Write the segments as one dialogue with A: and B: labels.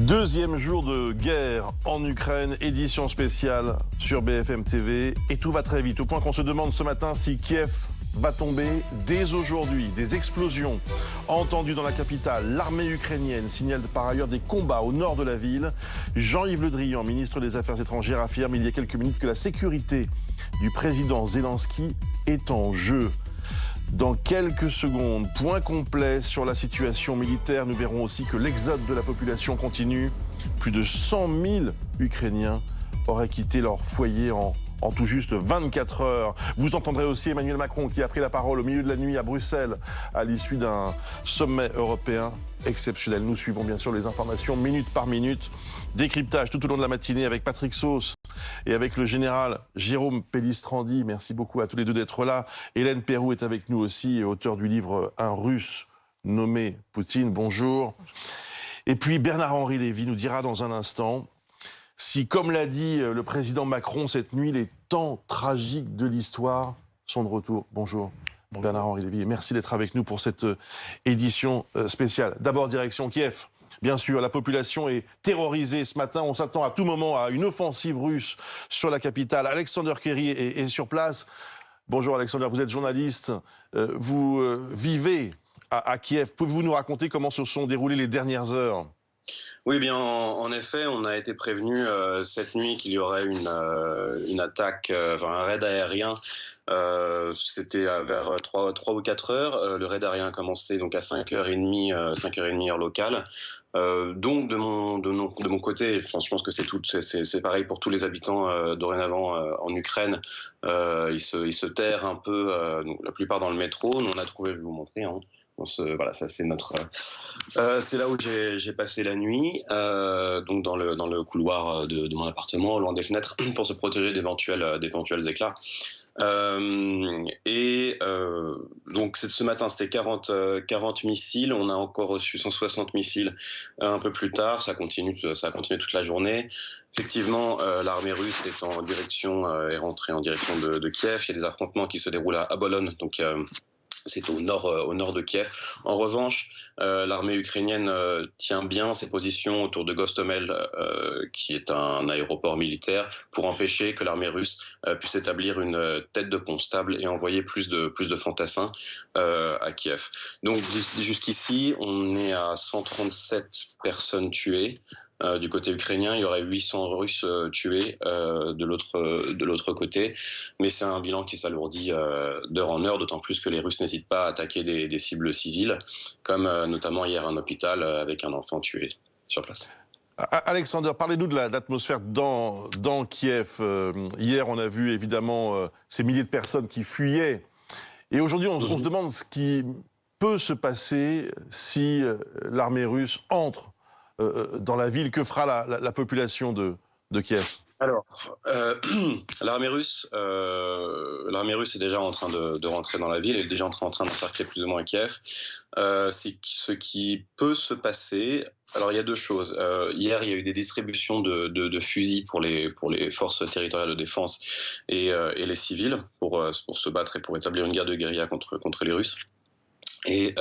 A: Deuxième jour de guerre en Ukraine, édition spéciale sur BFM TV. Et tout va très vite, au point qu'on se demande ce matin si Kiev va tomber dès aujourd'hui. Des explosions entendues dans la capitale. L'armée ukrainienne signale par ailleurs des combats au nord de la ville. Jean-Yves Le Drian, ministre des Affaires étrangères, affirme il y a quelques minutes que la sécurité du président Zelensky est en jeu. Dans quelques secondes, point complet sur la situation militaire. Nous verrons aussi que l'exode de la population continue. Plus de 100 000 Ukrainiens auraient quitté leur foyer en tout juste 24 heures. Vous entendrez aussi Emmanuel Macron qui a pris la parole au milieu de la nuit à Bruxelles à l'issue d'un sommet européen exceptionnel. Nous suivons bien sûr les informations minute par minute. Décryptage tout au long de la matinée avec Patrick Sauce et avec le général Jérôme Pellistrandi. Merci beaucoup à tous les deux d'être là. Hélène Perroux est avec nous aussi, auteur du livre Un Russe nommé Poutine. Bonjour. Et puis Bernard-Henri Lévy nous dira dans un instant si, comme l'a dit le président Macron cette nuit, les temps tragiques de l'histoire sont de retour. Bonjour. Bernard-Henri Lévy, et merci d'être avec nous pour cette édition spéciale. D'abord, direction Kiev. Bien sûr, la population est terrorisée ce matin. On s'attend à tout moment à une offensive russe sur la capitale. Alexander Kerry est sur place. Bonjour Alexander, vous êtes journaliste. Vous vivez à Kiev. Pouvez-vous nous raconter comment se sont déroulées les dernières heures ?
B: Oui, bien, en effet, on a été prévenu cette nuit qu'il y aurait une attaque, un raid aérien. C'était vers 3 ou 4 heures. Le raid aérien a commencé donc à 5h30, 5h30 heure locale. Donc de mon côté, je pense que c'est pareil pour tous les habitants dorénavant en Ukraine. Ils se terrent un peu, donc, la plupart dans le métro. Nous on a trouvé, je vais vous montrer. Voilà, ça c'est notre. C'est là où j'ai passé la nuit, donc dans le couloir de mon appartement, loin des fenêtres, pour se protéger d'éventuels éclats. Donc ce matin c'était 40 missiles, on a encore reçu 160 missiles un peu plus tard, ça a continué toute la journée. Effectivement, l'armée russe est rentrée en direction de Kiev. Il y a des affrontements qui se déroulent à Bolon, donc c'est au nord de Kiev. En revanche, l'armée ukrainienne tient bien ses positions autour de Gostomel, qui est un aéroport militaire, pour empêcher que l'armée russe puisse établir une tête de pont stable et envoyer plus de fantassins à Kiev. Donc jusqu'ici, on est à 137 personnes tuées. Du côté ukrainien, il y aurait 800 Russes tués de l'autre côté. Mais c'est un bilan qui s'alourdit d'heure en heure, d'autant plus que les Russes n'hésitent pas à attaquer des cibles civiles, comme notamment hier un hôpital avec un enfant tué sur place.
A: Alexander, parlez-nous de l'atmosphère dans Kiev. Hier, on a vu évidemment ces milliers de personnes qui fuyaient. Et aujourd'hui, on se demande ce qui peut se passer si l'armée russe entre dans la ville. Que fera la population de Kiev ?
B: Alors, l'armée russe est déjà en train de rentrer dans la ville, elle est déjà en train d'encercler plus ou moins Kiev. C'est ce qui peut se passer. Alors, il y a deux choses. Hier, il y a eu des distributions de fusils pour les forces territoriales de défense et les civils pour se battre et pour établir une guerre de guérilla contre les Russes. Et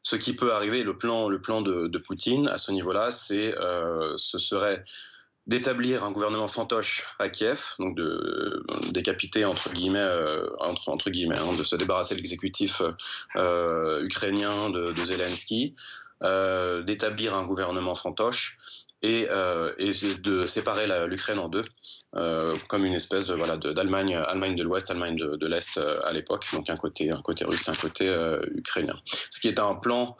B: ce qui peut arriver, le plan de Poutine à ce niveau-là, ce serait d'établir un gouvernement fantoche à Kiev, donc de décapiter entre guillemets, de se débarrasser de l'exécutif ukrainien de Zelensky, d'établir un gouvernement fantoche et de séparer l'Ukraine en deux, comme une espèce d'Allemagne de l'Ouest, Allemagne de l'Est à l'époque, donc un côté russe, un côté ukrainien. Ce qui est un plan.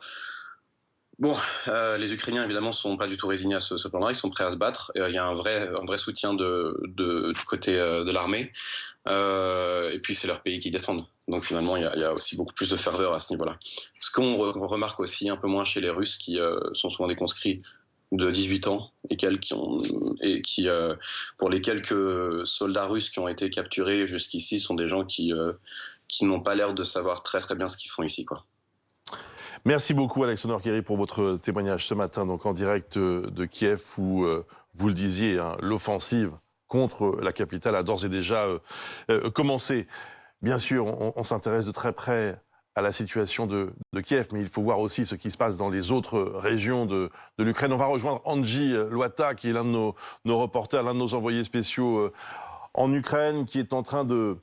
B: Bon, les Ukrainiens évidemment sont pas du tout résignés à ce plan-là, ils sont prêts à se battre. Il y a un vrai soutien du côté de l'armée, et puis c'est leur pays qu'ils défendent. Donc finalement, il y a aussi beaucoup plus de ferveur à ce niveau-là. Ce qu'on remarque aussi un peu moins chez les Russes, qui sont souvent des conscrits de 18 ans pour les quelques soldats russes qui ont été capturés jusqu'ici, sont des gens qui n'ont pas l'air de savoir très très bien ce qu'ils font ici, quoi.
A: Merci beaucoup Alexander Kerry pour votre témoignage ce matin, donc en direct de Kiev, où vous le disiez, l'offensive contre la capitale a d'ores et déjà commencé. Bien sûr, on s'intéresse de très près à la situation de Kiev, mais il faut voir aussi ce qui se passe dans les autres régions de l'Ukraine. On va rejoindre Angie Loata, qui est l'un de nos reporters, l'un de nos envoyés spéciaux en Ukraine, qui est en train de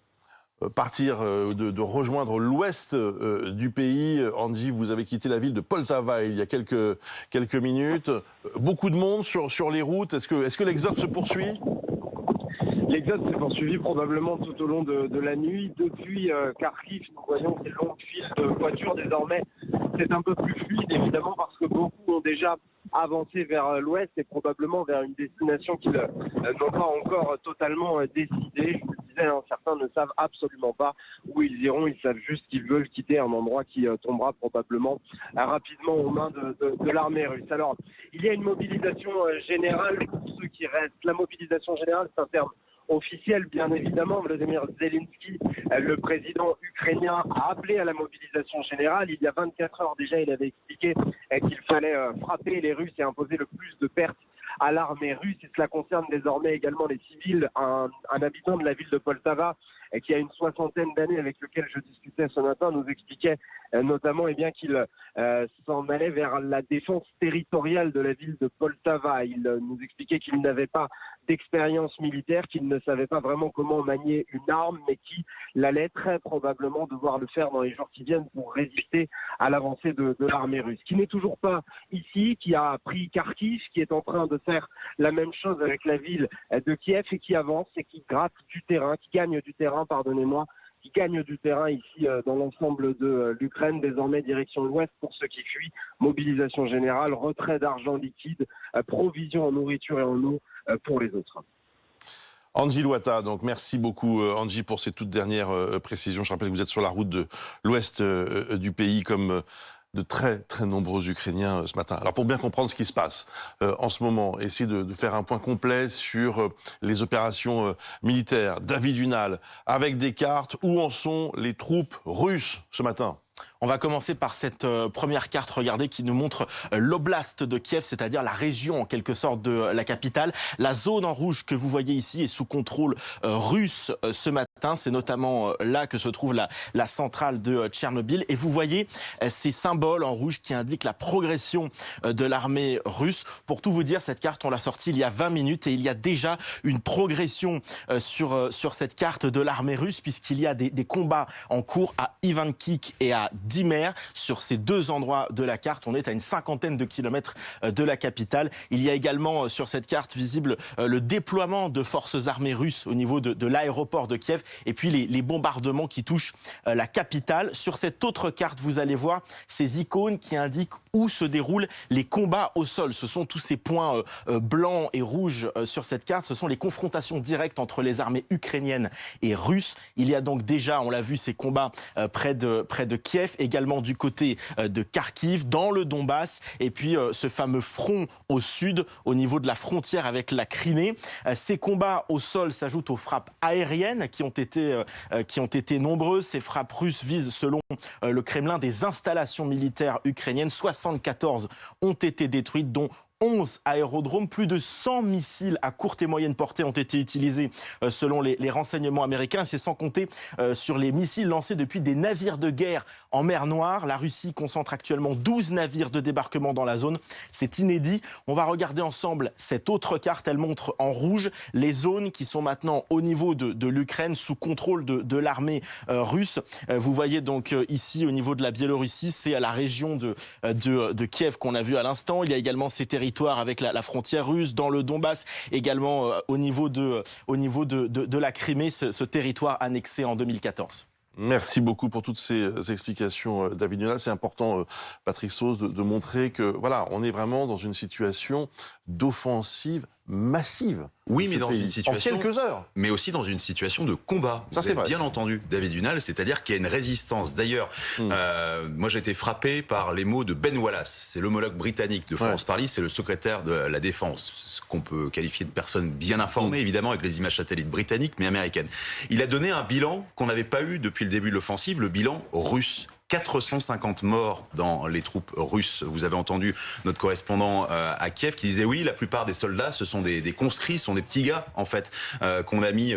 A: partir, de rejoindre l'ouest du pays. Angie, vous avez quitté la ville de Poltava il y a quelques minutes. Beaucoup de monde sur les routes. Est-ce que l'exode se poursuit ?
C: L'exode s'est poursuivi probablement tout au long de la nuit. Depuis Kharkiv, nous voyons ces longues files de voitures. Désormais, c'est un peu plus fluide, évidemment, parce que beaucoup ont déjà avancé vers l'ouest et probablement vers une destination qu'ils n'ont pas encore totalement décidée. Je vous le disais, certains ne savent absolument pas où ils iront. Ils savent juste qu'ils veulent quitter un endroit qui tombera probablement rapidement aux mains de l'armée russe. Alors, il y a une mobilisation générale pour ceux qui restent. La mobilisation générale, c'est un terme officiel, bien évidemment. Volodymyr Zelensky, le président ukrainien, a appelé à la mobilisation générale. Il y a 24 heures déjà, il avait expliqué qu'il fallait frapper les Russes et imposer le plus de pertes à l'armée russe. Et cela concerne désormais également les civils. Un habitant de la ville de Poltava, qui a une soixantaine d'années, avec lequel je discutais ce matin, nous expliquait notamment qu'il s'en allait vers la défense territoriale de la ville de Poltava. Il nous expliquait qu'il n'avait pas d'expérience militaire, qu'il ne savait pas vraiment comment manier une arme, mais qu'il allait très probablement devoir le faire dans les jours qui viennent pour résister à l'avancée de l'armée russe, qui n'est toujours pas ici, qui a pris Kharkiv, qui est en train de faire la même chose avec la ville de Kiev et qui avance et qui gratte du terrain, qui gagne du terrain, qui gagne du terrain ici dans l'ensemble de l'Ukraine, désormais direction l'ouest pour ceux qui fuient, mobilisation générale, retrait d'argent liquide, provision en nourriture et en eau pour les autres.
A: Angie Loata, donc merci beaucoup Angie pour ces toutes dernières précisions. Je rappelle que vous êtes sur la route de l'ouest du pays comme de très très nombreux Ukrainiens ce matin. Alors pour bien comprendre ce qui se passe en ce moment, essayer de faire un point complet sur les opérations militaires. David Hunal, avec des cartes, où en sont les troupes russes ce matin ?
D: On va commencer par cette première carte, regardez, qui nous montre l'oblast de Kiev, c'est-à-dire la région en quelque sorte de la capitale. La zone en rouge que vous voyez ici est sous contrôle russe ce matin. C'est notamment là que se trouve la centrale de Tchernobyl. Et vous voyez ces symboles en rouge qui indiquent la progression de l'armée russe. Pour tout vous dire, cette carte, on l'a sortie il y a 20 minutes et il y a déjà une progression sur cette carte de l'armée russe, puisqu'il y a des combats en cours à Ivankivka et à Dimer. Sur ces deux endroits de la carte, on est à une cinquantaine de kilomètres de la capitale. Il y a également sur cette carte visible le déploiement de forces armées russes au niveau de l'aéroport de Kiev et puis les bombardements qui touchent la capitale. Sur cette autre carte, vous allez voir ces icônes qui indiquent où se déroulent les combats au sol. Ce sont tous ces points blancs et rouges sur cette carte. Ce sont les confrontations directes entre les armées ukrainiennes et russes. Il y a donc déjà, on l'a vu, ces combats près de Kiev, également du côté de Kharkiv, dans le Donbass, et puis ce fameux front au sud, au niveau de la frontière avec la Crimée. Ces combats au sol s'ajoutent aux frappes aériennes qui ont été nombreuses. Ces frappes russes visent, selon le Kremlin, des installations militaires ukrainiennes. 74 ont été détruites, dont 11 aérodromes, plus de 100 missiles à courte et moyenne portée ont été utilisés selon les renseignements américains. C'est sans compter sur les missiles lancés depuis des navires de guerre en mer Noire. La Russie concentre actuellement 12 navires de débarquement dans la zone. C'est inédit. On va regarder ensemble cette autre carte. Elle montre en rouge les zones qui sont maintenant au niveau de l'Ukraine sous contrôle de l'armée russe. Vous voyez donc ici au niveau de la Biélorussie, c'est à la région de Kiev qu'on a vu à l'instant. Il y a également ces territoires avec la frontière russe, dans le Donbass, également au niveau de la Crimée, ce territoire annexé en 2014.
A: Merci beaucoup pour toutes ces explications, David Hunal. C'est important, Patrick Sauce, de montrer que voilà, on est vraiment dans une situation d'offensive massive.
E: Oui, mais dans une situation,
A: en quelques heures.
E: Mais aussi dans une situation de combat.
A: Ça, c'est vrai.
E: Bien entendu, David Hunal, c'est-à-dire qu'il y a une résistance. D'ailleurs, moi j'ai été frappé par les mots de Ben Wallace, c'est l'homologue britannique de Florence Parly, c'est le secrétaire de la Défense, ce qu'on peut qualifier de personne bien informée, évidemment, avec les images satellites britanniques, mais américaines. Il a donné un bilan qu'on n'avait pas eu depuis le début de l'offensive, le bilan russe. 450 morts dans les troupes russes. Vous avez entendu notre correspondant à Kiev qui disait oui, la plupart des soldats, ce sont des conscrits, ce sont des petits gars en fait qu'on a mis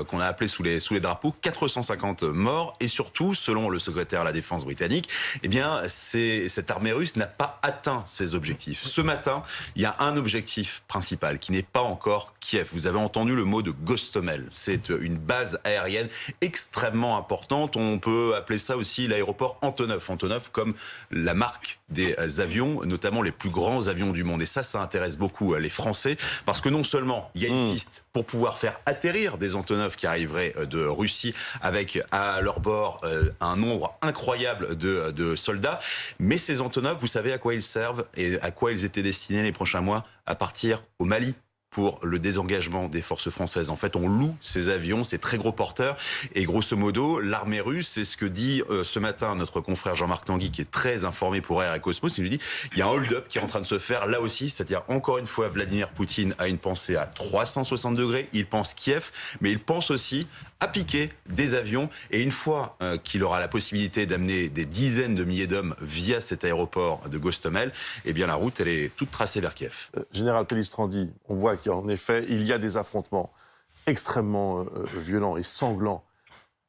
E: qu'on a appelés sous les drapeaux. 450 morts et surtout, selon le secrétaire à la défense britannique, eh bien cette armée russe n'a pas atteint ses objectifs. Ce matin, il y a un objectif principal qui n'est pas encore Kiev. Vous avez entendu le mot de Gostomel. C'est une base aérienne extrêmement importante. On peut appeler ça aussi l'aéroport Antonov. Antonov comme la marque des avions, notamment les plus grands avions du monde. Et ça intéresse beaucoup les Français parce que non seulement il y a une piste pour pouvoir faire atterrir des Antonov qui arriveraient de Russie avec à leur bord un nombre incroyable de soldats, mais ces Antonov, vous savez à quoi ils servent et à quoi ils étaient destinés les prochains mois? À partir au Mali pour le désengagement des forces françaises. En fait, on loue ces avions, ces très gros porteurs. Et grosso modo, l'armée russe, c'est ce que dit ce matin notre confrère Jean-Marc Tanguy, qui est très informé pour Air et Cosmos. Il lui dit, il y a un hold-up qui est en train de se faire là aussi. C'est-à-dire, encore une fois, Vladimir Poutine a une pensée à 360 degrés. Il pense Kiev, mais il pense aussi à piquer des avions. Et une fois qu'il aura la possibilité d'amener des dizaines de milliers d'hommes via cet aéroport de Gostomel, eh bien, la route, elle est toute tracée vers Kiev.
A: Général Pellistrandi, on voit qu'en effet, il y a des affrontements extrêmement violents et sanglants.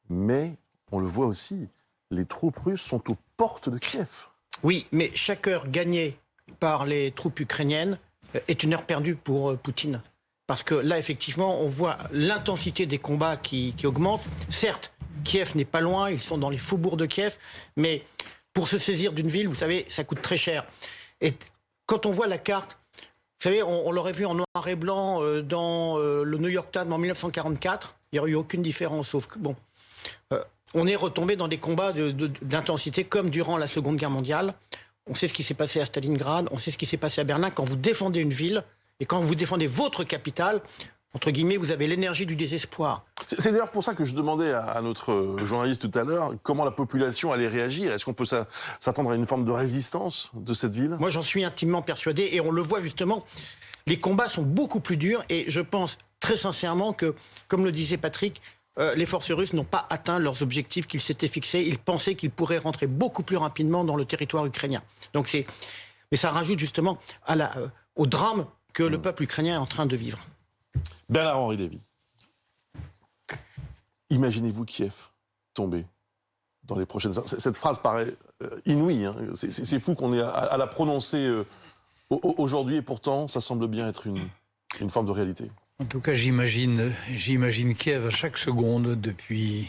A: Mais, on le voit aussi, les troupes russes sont aux portes de Kiev.
F: Oui, mais chaque heure gagnée par les troupes ukrainiennes est une heure perdue pour Poutine. Parce que là, effectivement, on voit l'intensité des combats qui augmente. Certes, Kiev n'est pas loin, ils sont dans les faubourgs de Kiev, mais pour se saisir d'une ville, vous savez, ça coûte très cher. Et quand on voit la carte, vous savez, on l'aurait vu en noir et blanc dans le New York Times en 1944, il n'y aurait eu aucune différence, sauf que, bon, on est retombé dans des combats d'intensité comme durant la Seconde Guerre mondiale. On sait ce qui s'est passé à Stalingrad, on sait ce qui s'est passé à Berlin. Quand vous défendez une ville, et quand vous défendez votre capitale, entre guillemets, vous avez l'énergie du désespoir.
A: C'est d'ailleurs pour ça que je demandais à notre journaliste tout à l'heure comment la population allait réagir. Est-ce qu'on peut s'attendre à une forme de résistance de cette ville?
F: Moi, j'en suis intimement persuadé, et on le voit justement, les combats sont beaucoup plus durs, et je pense très sincèrement que, comme le disait Patrick, les forces russes n'ont pas atteint leurs objectifs qu'ils s'étaient fixés. Ils pensaient qu'ils pourraient rentrer beaucoup plus rapidement dans le territoire ukrainien. Donc mais ça rajoute justement au drame que le peuple ukrainien est en train de vivre.
A: Bernard-Henri Lévy, imaginez-vous Kiev tomber dans les prochaines heures. Cette phrase paraît inouïe, hein. C'est fou qu'on ait à la prononcer aujourd'hui, et pourtant ça semble bien être une forme de réalité.
G: En tout cas, j'imagine Kiev à chaque seconde depuis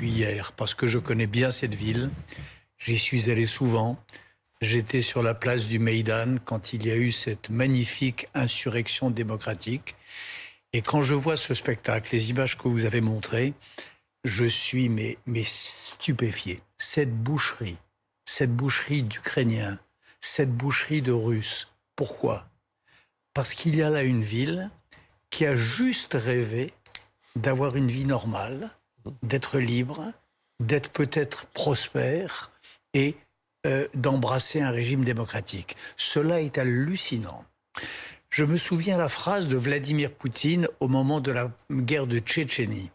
G: hier, parce que je connais bien cette ville. J'y suis allé souvent. J'étais sur la place du Maïdan quand il y a eu cette magnifique insurrection démocratique. Et quand je vois ce spectacle, les images que vous avez montrées, je suis mais stupéfié. Cette boucherie d'Ukrainiens, cette boucherie de Russes. Pourquoi? Parce qu'il y a là une ville qui a juste rêvé d'avoir une vie normale, d'être libre, d'être peut-être prospère et d'embrasser un régime démocratique. Cela est hallucinant. Je me souviens la phrase de Vladimir Poutine au moment de la guerre de Tchétchénie.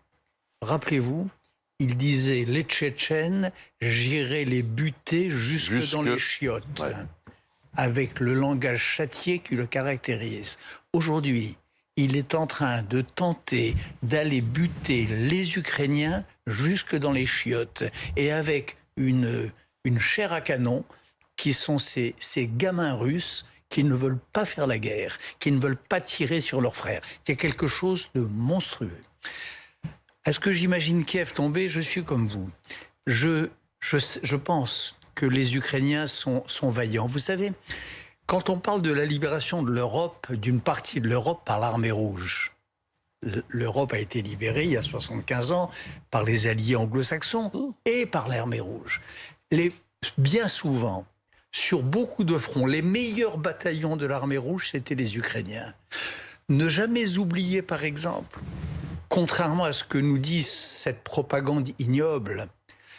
G: Rappelez-vous, il disait « Les Tchétchènes, j'irai les buter jusque dans les chiottes. Ouais. » Avec le langage châtié qui le caractérise. Aujourd'hui, il est en train de tenter d'aller buter les Ukrainiens jusque dans les chiottes. Et avec une chair à canon, qui sont ces gamins russes qui ne veulent pas faire la guerre, qui ne veulent pas tirer sur leurs frères. Il y a quelque chose de monstrueux. Est-ce que j'imagine Kiev tomber? Je suis comme vous. Je pense que les Ukrainiens sont vaillants. Vous savez, quand on parle de la libération de l'Europe, d'une partie de l'Europe par l'armée rouge, l'Europe a été libérée il y a 75 ans par les alliés anglo-saxons et par l'armée rouge. Bien souvent, sur beaucoup de fronts, les meilleurs bataillons de l'armée rouge, c'était les Ukrainiens. Ne jamais oublier, par exemple, contrairement à ce que nous dit cette propagande ignoble,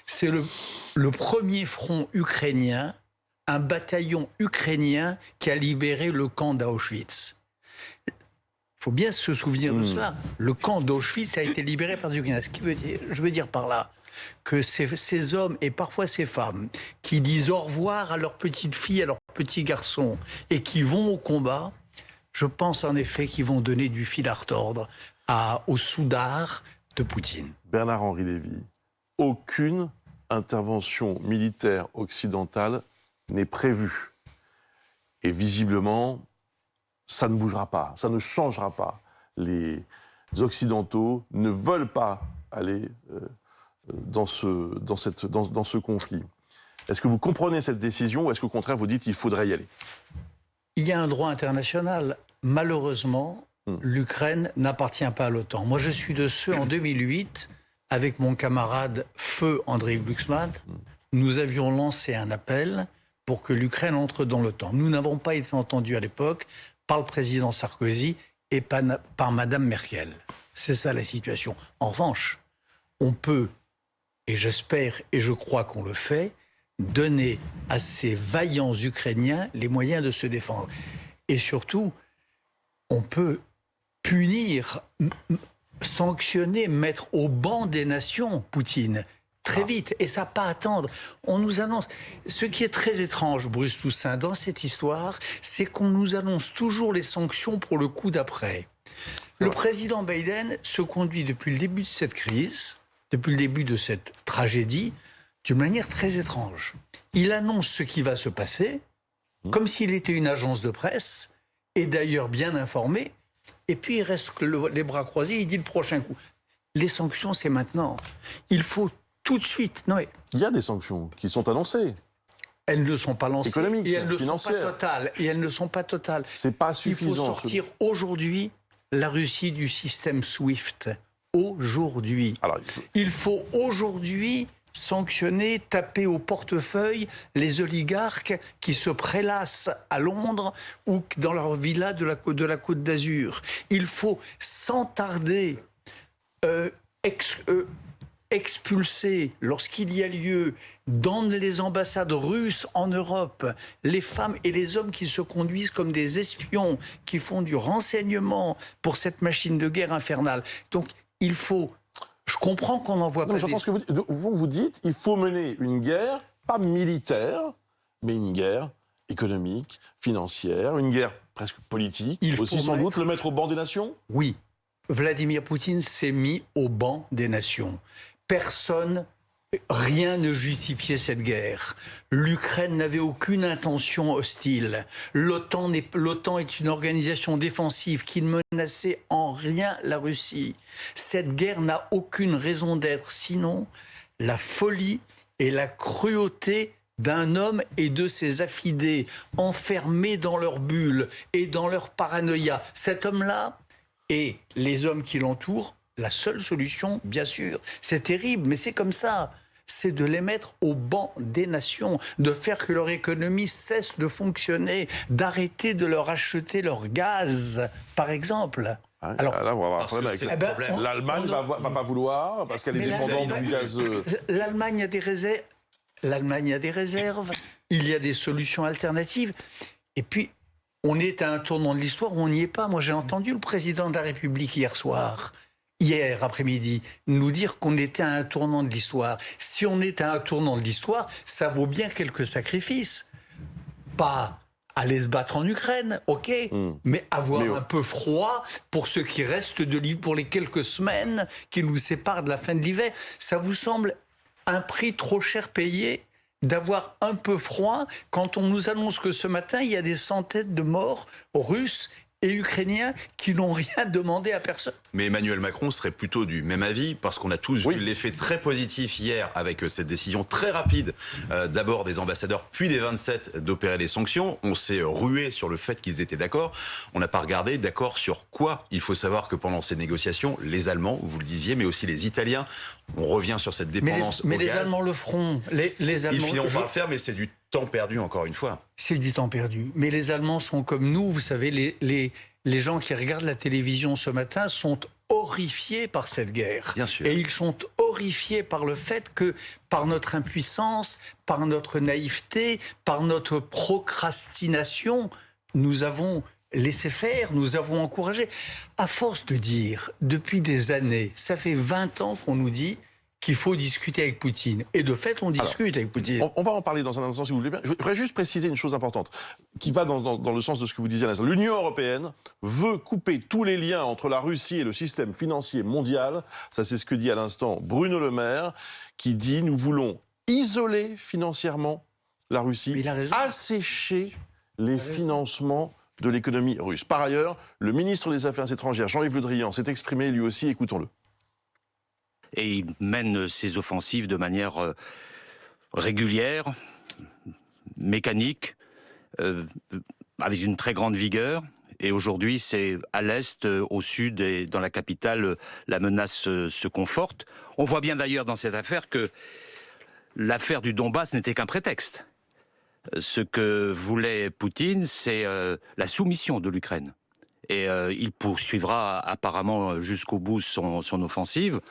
G: c'est le premier front ukrainien, un bataillon ukrainien qui a libéré le camp d'Auschwitz. Il faut bien se souvenir de cela. Le camp d'Auschwitz a été libéré par les Ukrainiens. Ce qui veut dire, je veux dire par là, que ces hommes et parfois ces femmes qui disent au revoir à leurs petites filles, à leurs petits garçons et qui vont au combat, je pense en effet qu'ils vont donner du fil à retordre au soudard de Poutine.
A: Bernard-Henri Lévy, aucune intervention militaire occidentale n'est prévue. Et visiblement, ça ne bougera pas, ça ne changera pas. Les Occidentaux ne veulent pas aller dans ce conflit. Est-ce que vous comprenez cette décision ou est-ce qu'au contraire vous dites qu'il faudrait y aller?
G: Il y a un droit international. Malheureusement, l'Ukraine n'appartient pas à l'OTAN. Moi, je suis de ceux, en 2008, avec mon camarade Feu André Glucksmann, nous avions lancé un appel pour que l'Ukraine entre dans l'OTAN. Nous n'avons pas été entendus à l'époque par le président Sarkozy et par Madame Merkel. C'est ça la situation. En revanche, on peut, et j'espère et je crois qu'on le fait, donner à ces vaillants Ukrainiens les moyens de se défendre. Et surtout, on peut punir, sanctionner, mettre au banc des nations Poutine très vite. Et ça n'a pas à attendre. On nous annonce... Ce qui est très étrange, Bruce Toussaint, dans cette histoire, c'est qu'on nous annonce toujours les sanctions pour le coup d'après. Le président Biden se conduit depuis le début de cette crise, depuis le début de cette tragédie, d'une manière très étrange. Il annonce ce qui va se passer, comme s'il était une agence de presse, et d'ailleurs bien informé, et puis il reste les bras croisés, il dit le prochain coup. Les sanctions, c'est maintenant. Il faut tout de suite... Non, mais...
A: Il y a des sanctions qui sont annoncées.
G: Elles ne sont pas lancées,
A: économiques,
G: et elles ne
A: financières.
G: sont pas totales. Et elles ne sont pas totales.
A: C'est pas suffisant.
G: Il faut sortir aujourd'hui la Russie du système SWIFT. Aujourd'hui.
A: Alors,
G: il faut aujourd'hui sanctionner, taper au portefeuille les oligarques qui se prélassent à Londres ou dans leur villa de la Côte d'Azur. Il faut sans tarder expulser, lorsqu'il y a lieu, dans les ambassades russes en Europe, les femmes et les hommes qui se conduisent comme des espions, qui font du renseignement pour cette machine de guerre infernale. Donc, il faut... Je comprends qu'on n'en voit pas.
A: Je pense que vous dites il faut mener une guerre, pas militaire, mais une guerre économique, financière, une guerre presque politique, aussi sans doute, le mettre au banc des nations.
G: Oui. Vladimir Poutine s'est mis au banc des nations. Personne, rien ne justifiait cette guerre. L'Ukraine n'avait aucune intention hostile. L'OTAN est une organisation défensive qui ne menaçait en rien la Russie. Cette guerre n'a aucune raison d'être, sinon la folie et la cruauté d'un homme et de ses affidés, enfermés dans leur bulle et dans leur paranoïa. Cet homme-là et les hommes qui l'entourent, la seule solution, bien sûr, c'est terrible, mais c'est comme ça. C'est de les mettre au banc des nations, de faire que leur économie cesse de fonctionner, d'arrêter de leur acheter leur gaz, par exemple.
A: Alors, là, on va avoir un problème avec l'Allemagne va pas vouloir, parce qu'elle est dépendante du gaz.
G: L'Allemagne a des réserves. L'Allemagne a des réserves. Il y a des solutions alternatives. Et puis, on est à un tournant de l'histoire où on n'y est pas. Moi, j'ai entendu le président de la République hier après-midi, nous dire qu'on était à un tournant de l'histoire. Si on est à un tournant de l'histoire, ça vaut bien quelques sacrifices. Pas aller se battre en Ukraine, ok, mais avoir un peu froid pour ce qui reste de l'hiver, pour les quelques semaines qui nous séparent de la fin de l'hiver. Ça vous semble un prix trop cher payé d'avoir un peu froid quand on nous annonce que ce matin, il y a des centaines de morts russes et ukrainiens qui n'ont rien demandé à personne.
E: Mais Emmanuel Macron serait plutôt du même avis, parce qu'on a tous vu l'effet très positif hier avec cette décision très rapide, d'abord des ambassadeurs, puis des 27, d'opérer des sanctions. On s'est rué sur le fait qu'ils étaient d'accord. On n'a pas regardé d'accord sur quoi. Il faut savoir que pendant ces négociations, les Allemands, vous le disiez, mais aussi les Italiens, on revient sur cette dépendance au gaz.
G: Mais les Allemands le feront. Les Allemands,
E: ils finiront par le faire, mais c'est du temps perdu, encore une fois.
G: C'est du temps perdu. Mais les Allemands sont comme nous, vous savez, les gens qui regardent la télévision ce matin sont horrifiés par cette guerre.
E: Bien sûr.
G: Et ils sont horrifiés par le fait que, par notre impuissance, par notre naïveté, par notre procrastination, nous avons laissé faire, nous avons encouragé. À force de dire, depuis des années, ça fait 20 ans qu'on nous dit qu'il faut discuter avec Poutine. Et de fait, on discute avec Poutine.
A: On va en parler dans un instant, si vous voulez bien. Je voudrais juste préciser une chose importante, qui va dans le sens de ce que vous disiez à l'instant. L'Union européenne veut couper tous les liens entre la Russie et le système financier mondial. Ça, c'est ce que dit à l'instant Bruno Le Maire, qui dit « Nous voulons isoler financièrement la Russie, assécher les financements de l'économie russe ». Par ailleurs, le ministre des Affaires étrangères, Jean-Yves Le Drian, s'est exprimé lui aussi. Écoutons-le.
H: Et il mène ses offensives de manière régulière, mécanique, avec une très grande vigueur. Et aujourd'hui, c'est à l'est, au sud et dans la capitale, la menace se conforte. On voit bien d'ailleurs dans cette affaire que l'affaire du Donbass n'était qu'un prétexte. Ce que voulait Poutine, c'est la soumission de l'Ukraine. Et il poursuivra apparemment jusqu'au bout son offensive.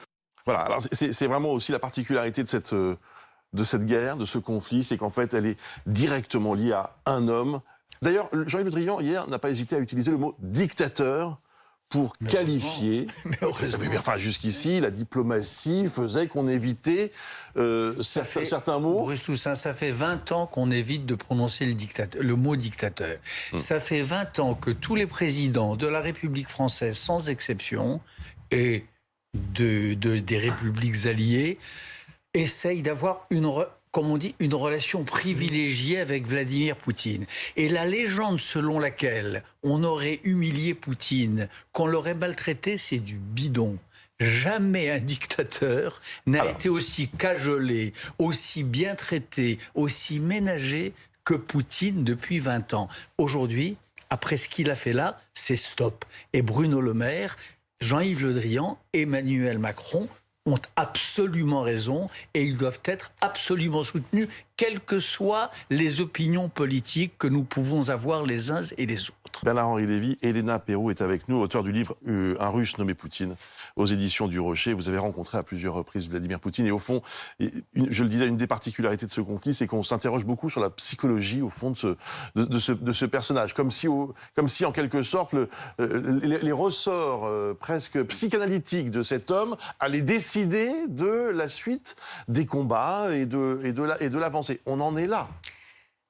A: Voilà, alors c'est vraiment aussi la particularité de cette guerre, de ce conflit, c'est qu'en fait, elle est directement liée à un homme. D'ailleurs, Jean-Yves Le Drian, hier, n'a pas hésité à utiliser le mot dictateur pour qualifier. Enfin, jusqu'ici, la diplomatie faisait qu'on évitait certains mots.
G: Boris Toussaint, ça fait 20 ans qu'on évite de prononcer le mot dictateur. Ça fait 20 ans que tous les présidents de la République française, sans exception, et des républiques alliées, essayent d'avoir comme on dit, une relation privilégiée avec Vladimir Poutine. Et la légende selon laquelle on aurait humilié Poutine, qu'on l'aurait maltraité, c'est du bidon. Jamais un dictateur n'a été aussi cajolé, aussi bien traité, aussi ménagé que Poutine depuis 20 ans. Aujourd'hui, après ce qu'il a fait là, c'est stop. Et Bruno Le Maire, Jean-Yves Le Drian, Emmanuel Macron ont absolument raison et ils doivent être absolument soutenus, quelles que soient les opinions politiques que nous pouvons avoir les uns et les autres.
A: Bernard-Henri Lévy, Elena Perrou est avec nous, auteur du livre « Un Russe nommé Poutine » aux éditions du Rocher. Vous avez rencontré à plusieurs reprises Vladimir Poutine et au fond, je le disais, une des particularités de ce conflit, c'est qu'on s'interroge beaucoup sur la psychologie au fond de ce personnage, comme si en quelque sorte les ressorts presque psychanalytiques de cet homme allaient décider de la suite des combats et de l'avancée. On en est là.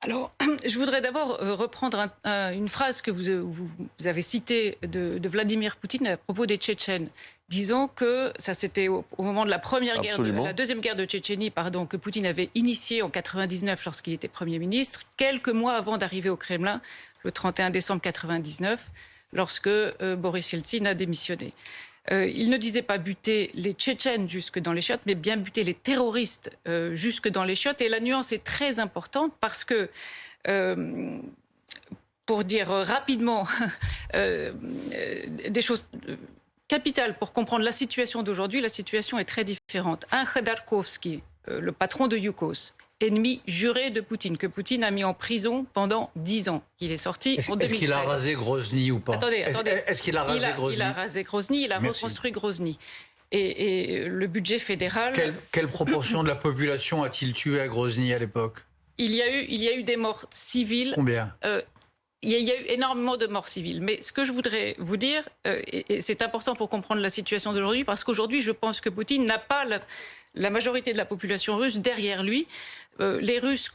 I: Alors, je voudrais d'abord reprendre une phrase que vous avez citée de Vladimir Poutine à propos des Tchétchènes. Disons que ça c'était au moment de la la deuxième guerre de Tchétchénie, que Poutine avait initiée en 99 lorsqu'il était Premier ministre, quelques mois avant d'arriver au Kremlin, le 31 décembre 99, lorsque Boris Yeltsin a démissionné. Il ne disait pas buter les Tchétchènes jusque dans les chiottes, mais bien buter les terroristes jusque dans les chiottes. Et la nuance est très importante parce que, pour dire rapidement des choses capitales pour comprendre la situation d'aujourd'hui, la situation est très différente. Un Khodorkovsky, le patron de Yukos, ennemi juré de Poutine, que Poutine a mis en prison pendant 10 ans. Il est sorti en 2013.
G: Est-ce qu'il a rasé Grozny ou pas?
I: Attendez.
G: Est-ce qu'il a rasé Grozny?
I: Il a rasé Grozny, il a reconstruit Grozny. Et le budget fédéral...
G: Quelle proportion de la population a-t-il tué à Grozny à l'époque?
I: Il y a eu des morts civiles.
G: Combien?
I: Il y a eu énormément de morts civiles. Mais ce que je voudrais vous dire, et c'est important pour comprendre la situation d'aujourd'hui, parce qu'aujourd'hui, je pense que Poutine n'a pas la majorité de la population russe derrière lui. Les Russes,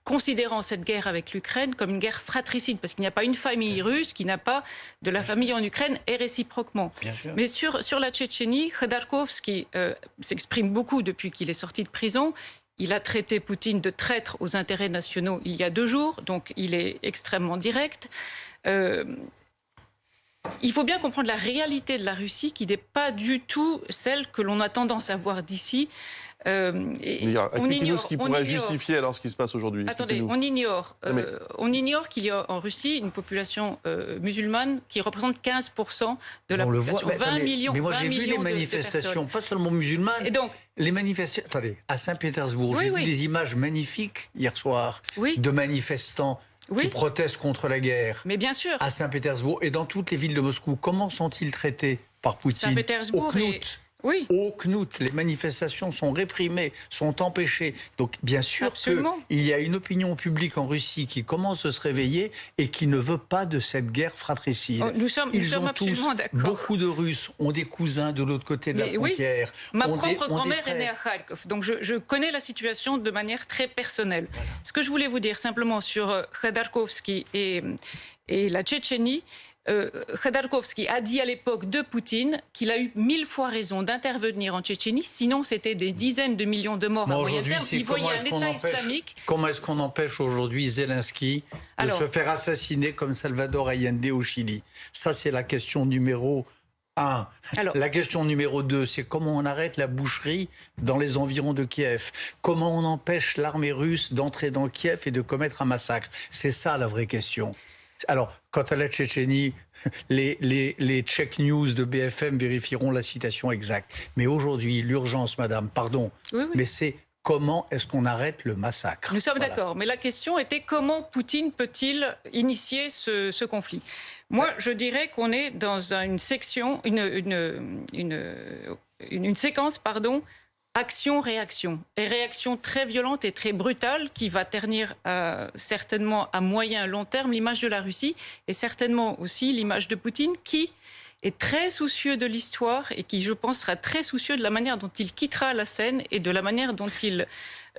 I: considérant cette guerre avec l'Ukraine comme une guerre fratricide, parce qu'il n'y a pas une famille russe qui n'a pas de la famille en Ukraine, et réciproquement. Mais sur la Tchétchénie, Khodorkovsky s'exprime beaucoup depuis qu'il est sorti de prison. Il a traité Poutine de traître aux intérêts nationaux il y a 2 jours, donc il est extrêmement direct. Il faut bien comprendre la réalité de la Russie qui n'est pas du tout celle que l'on a tendance à voir d'ici.
A: Expliquez-nous ce qui pourrait justifier alors ce qui se passe aujourd'hui.
I: Attendez, on ignore qu'il y a en Russie une population musulmane qui représente 15% de la population. 20 millions.
G: Mais moi j'ai vu les manifestations, pas seulement musulmanes.
I: Et donc,
G: les manifestations. Attendez, à Saint-Pétersbourg, j'ai vu des images magnifiques hier soir de manifestants qui protestent contre la guerre.
I: Mais bien sûr.
G: À Saint-Pétersbourg et dans toutes les villes de Moscou. Comment sont-ils traités par Poutine?
I: Saint-Pétersbourg Oui.
G: Au Knut, les manifestations sont réprimées, sont empêchées. Donc, bien sûr qu'il y a une opinion publique en Russie qui commence à se réveiller et qui ne veut pas de cette guerre fratricide.
I: Oh, nous sommes absolument d'accord.
G: Beaucoup de Russes ont des cousins de l'autre côté de la frontière.
I: Ma propre grand-mère est née à Kharkov, donc je connais la situation de manière très personnelle. Voilà. Ce que je voulais vous dire simplement sur Khodorkovsky et la Tchétchénie, Khodorkovsky a dit à l'époque de Poutine qu'il a eu 1000 fois raison d'intervenir en Tchétchénie, sinon c'était des dizaines de millions de morts à moyen terme. Il voyait un État islamique.
G: Comment est-ce qu'on empêche aujourd'hui Zelensky de se faire assassiner comme Salvador Allende au Chili? Ça, c'est la question numéro 1. La question numéro 2, c'est comment on arrête la boucherie dans les environs de Kiev. Comment on empêche l'armée russe d'entrer dans Kiev et de commettre un massacre. C'est ça la vraie question. Alors, quant à la Tchétchénie, les Check News de BFM vérifieront la citation exacte. Mais aujourd'hui, l'urgence, madame, pardon, mais c'est comment est-ce qu'on arrête le massacre?
I: Nous sommes d'accord, mais la question était comment Poutine peut-il initier ce conflit? Moi, je dirais qu'on est dans une section, une séquence, action-réaction. Et réaction très violente et très brutale qui va ternir certainement à moyen long terme l'image de la Russie et certainement aussi l'image de Poutine qui est très soucieux de l'histoire et qui, je pense, sera très soucieux de la manière dont il quittera la scène et de la manière dont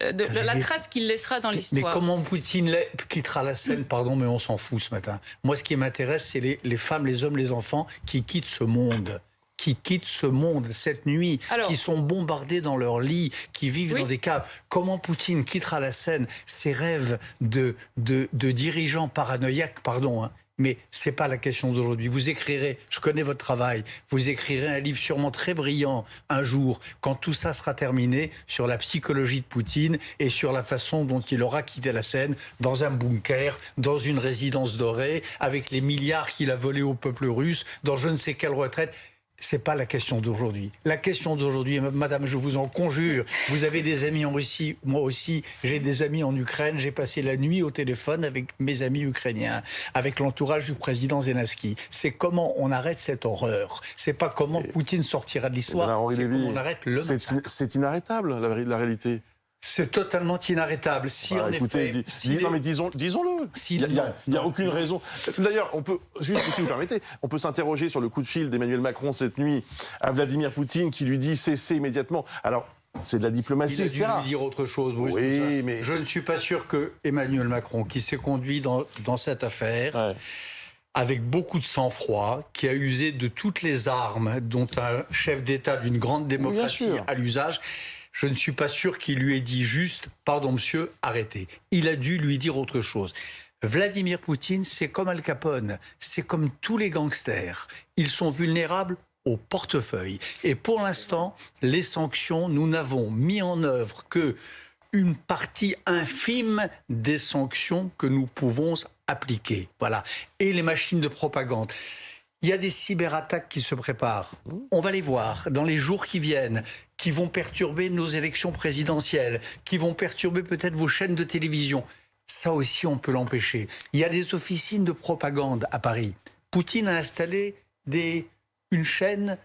I: la trace qu'il laissera dans l'histoire.
G: Mais comment Poutine quittera la scène, pardon, mais on s'en fout ce matin. Moi, ce qui m'intéresse, c'est les femmes, les hommes, les enfants qui quittent ce monde. Qui quittent ce monde cette nuit, qui sont bombardés dans leur lit, qui vivent dans des caves. Comment Poutine quittera la scène? Ces rêves de dirigeants paranoïaques, pardon, mais c'est pas la question d'aujourd'hui. Vous écrirez, je connais votre travail, vous écrirez un livre sûrement très brillant un jour, quand tout ça sera terminé, sur la psychologie de Poutine et sur la façon dont il aura quitté la scène, dans un bunker, dans une résidence dorée, avec les milliards qu'il a volés au peuple russe, dans je ne sais quelle retraite. C'est pas la question d'aujourd'hui. La question d'aujourd'hui, madame, je vous en conjure, vous avez des amis en Russie, moi aussi, j'ai des amis en Ukraine, j'ai passé la nuit au téléphone avec mes amis ukrainiens, avec l'entourage du président Zelensky. C'est comment on arrête cette horreur. C'est pas comment Poutine sortira de l'histoire, c'est comment on arrête le massacre.
A: C'est inarrêtable, la réalité.
G: C'est totalement inarrêtable. Si en
A: écoutez,
G: effet,
A: non mais disons-le. Il n'y a aucune raison. D'ailleurs, on peut juste, si vous permettez, on peut s'interroger sur le coup de fil d'Emmanuel Macron cette nuit à Vladimir Poutine qui lui dit cessez immédiatement. Alors, c'est de la diplomatie, etc.
G: Il a dû lui dire autre chose, Bruce.
A: Oui, mais
G: je ne suis pas sûr que Emmanuel Macron, qui s'est conduit dans cette affaire. Avec beaucoup de sang-froid, qui a usé de toutes les armes dont un chef d'État d'une grande démocratie a l'usage. Je ne suis pas sûr qu'il lui ait dit juste « Pardon, monsieur, arrêtez ». Il a dû lui dire autre chose. Vladimir Poutine, c'est comme Al Capone, c'est comme tous les gangsters. Ils sont vulnérables au portefeuille. Et pour l'instant, les sanctions, nous n'avons mis en œuvre que une partie infime des sanctions que nous pouvons appliquer. Voilà. Et les machines de propagande. Il y a des cyberattaques qui se préparent. On va les voir dans les jours qui viennent, qui vont perturber nos élections présidentielles, qui vont perturber peut-être vos chaînes de télévision. Ça aussi, on peut l'empêcher. Il y a des officines de propagande à Paris. Poutine a installé une chaîne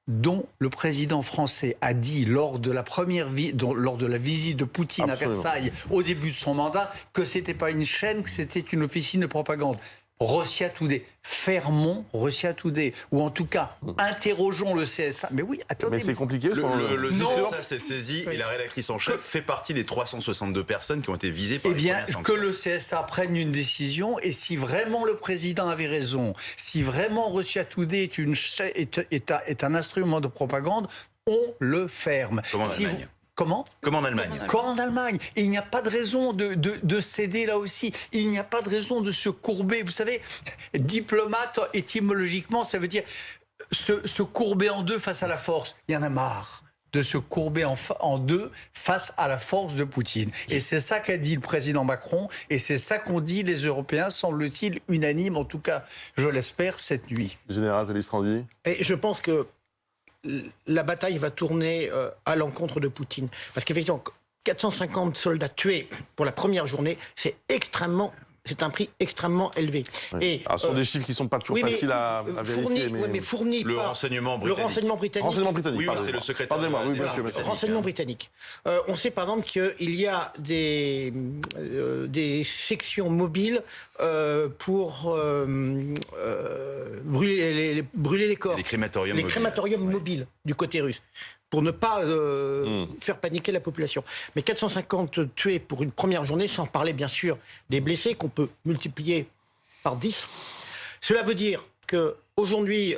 G: dont le président français a dit lors de la visite de Poutine à Versailles au début de son mandat que c'était pas une chaîne, que c'était une officine de propagande. Russia Today, fermons Russia Today, ou en tout cas interrogeons le CSA. Mais oui, attendez.
A: Mais c'est compliqué.
E: Le CSA s'est saisi et la rédactrice en chef fait partie des 362 personnes qui ont été visées par les premières sanctions.
G: Que le CSA prenne une décision, et si vraiment le président avait raison, si vraiment Russia Today est un instrument de propagande, on le ferme.
E: Comment Comme en Allemagne.
G: Comme en Allemagne. Et il n'y a pas de raison de céder là aussi. Il n'y a pas de raison de se courber. Vous savez, diplomate, étymologiquement, ça veut dire se courber en deux face à la force. Il y en a marre de se courber en deux face à la force de Poutine. Et c'est ça qu'a dit le président Macron, et c'est ça qu'ont dit les Européens, semble-t-il, unanimes, en tout cas, je l'espère, cette nuit.
A: Général Pellistrandi.
F: Et je pense que la bataille va tourner à l'encontre de Poutine. Parce qu'effectivement, 450 soldats tués pour la première journée, c'est extrêmement c'est un prix extrêmement élevé.
A: Oui.
F: Et,
A: alors, ce sont des chiffres qui ne sont pas toujours faciles à vérifier.
F: Mais fournis
E: le
F: par
E: renseignement britannique.
F: Le renseignement britannique.
A: Renseignement britannique.
E: Oui, c'est le secrétaire.
A: Pardonnez-moi, oui, bien sûr.
F: Renseignement britannique. On sait par exemple qu'il y a des sections mobiles pour brûler les corps.
E: Les crématoriums mobiles.
F: Crématoriums mobiles du côté russe, pour ne pas faire paniquer la population. Mais 450 tués pour une première journée, sans parler bien sûr des blessés qu'on peut multiplier par 10. Cela veut dire qu'aujourd'hui,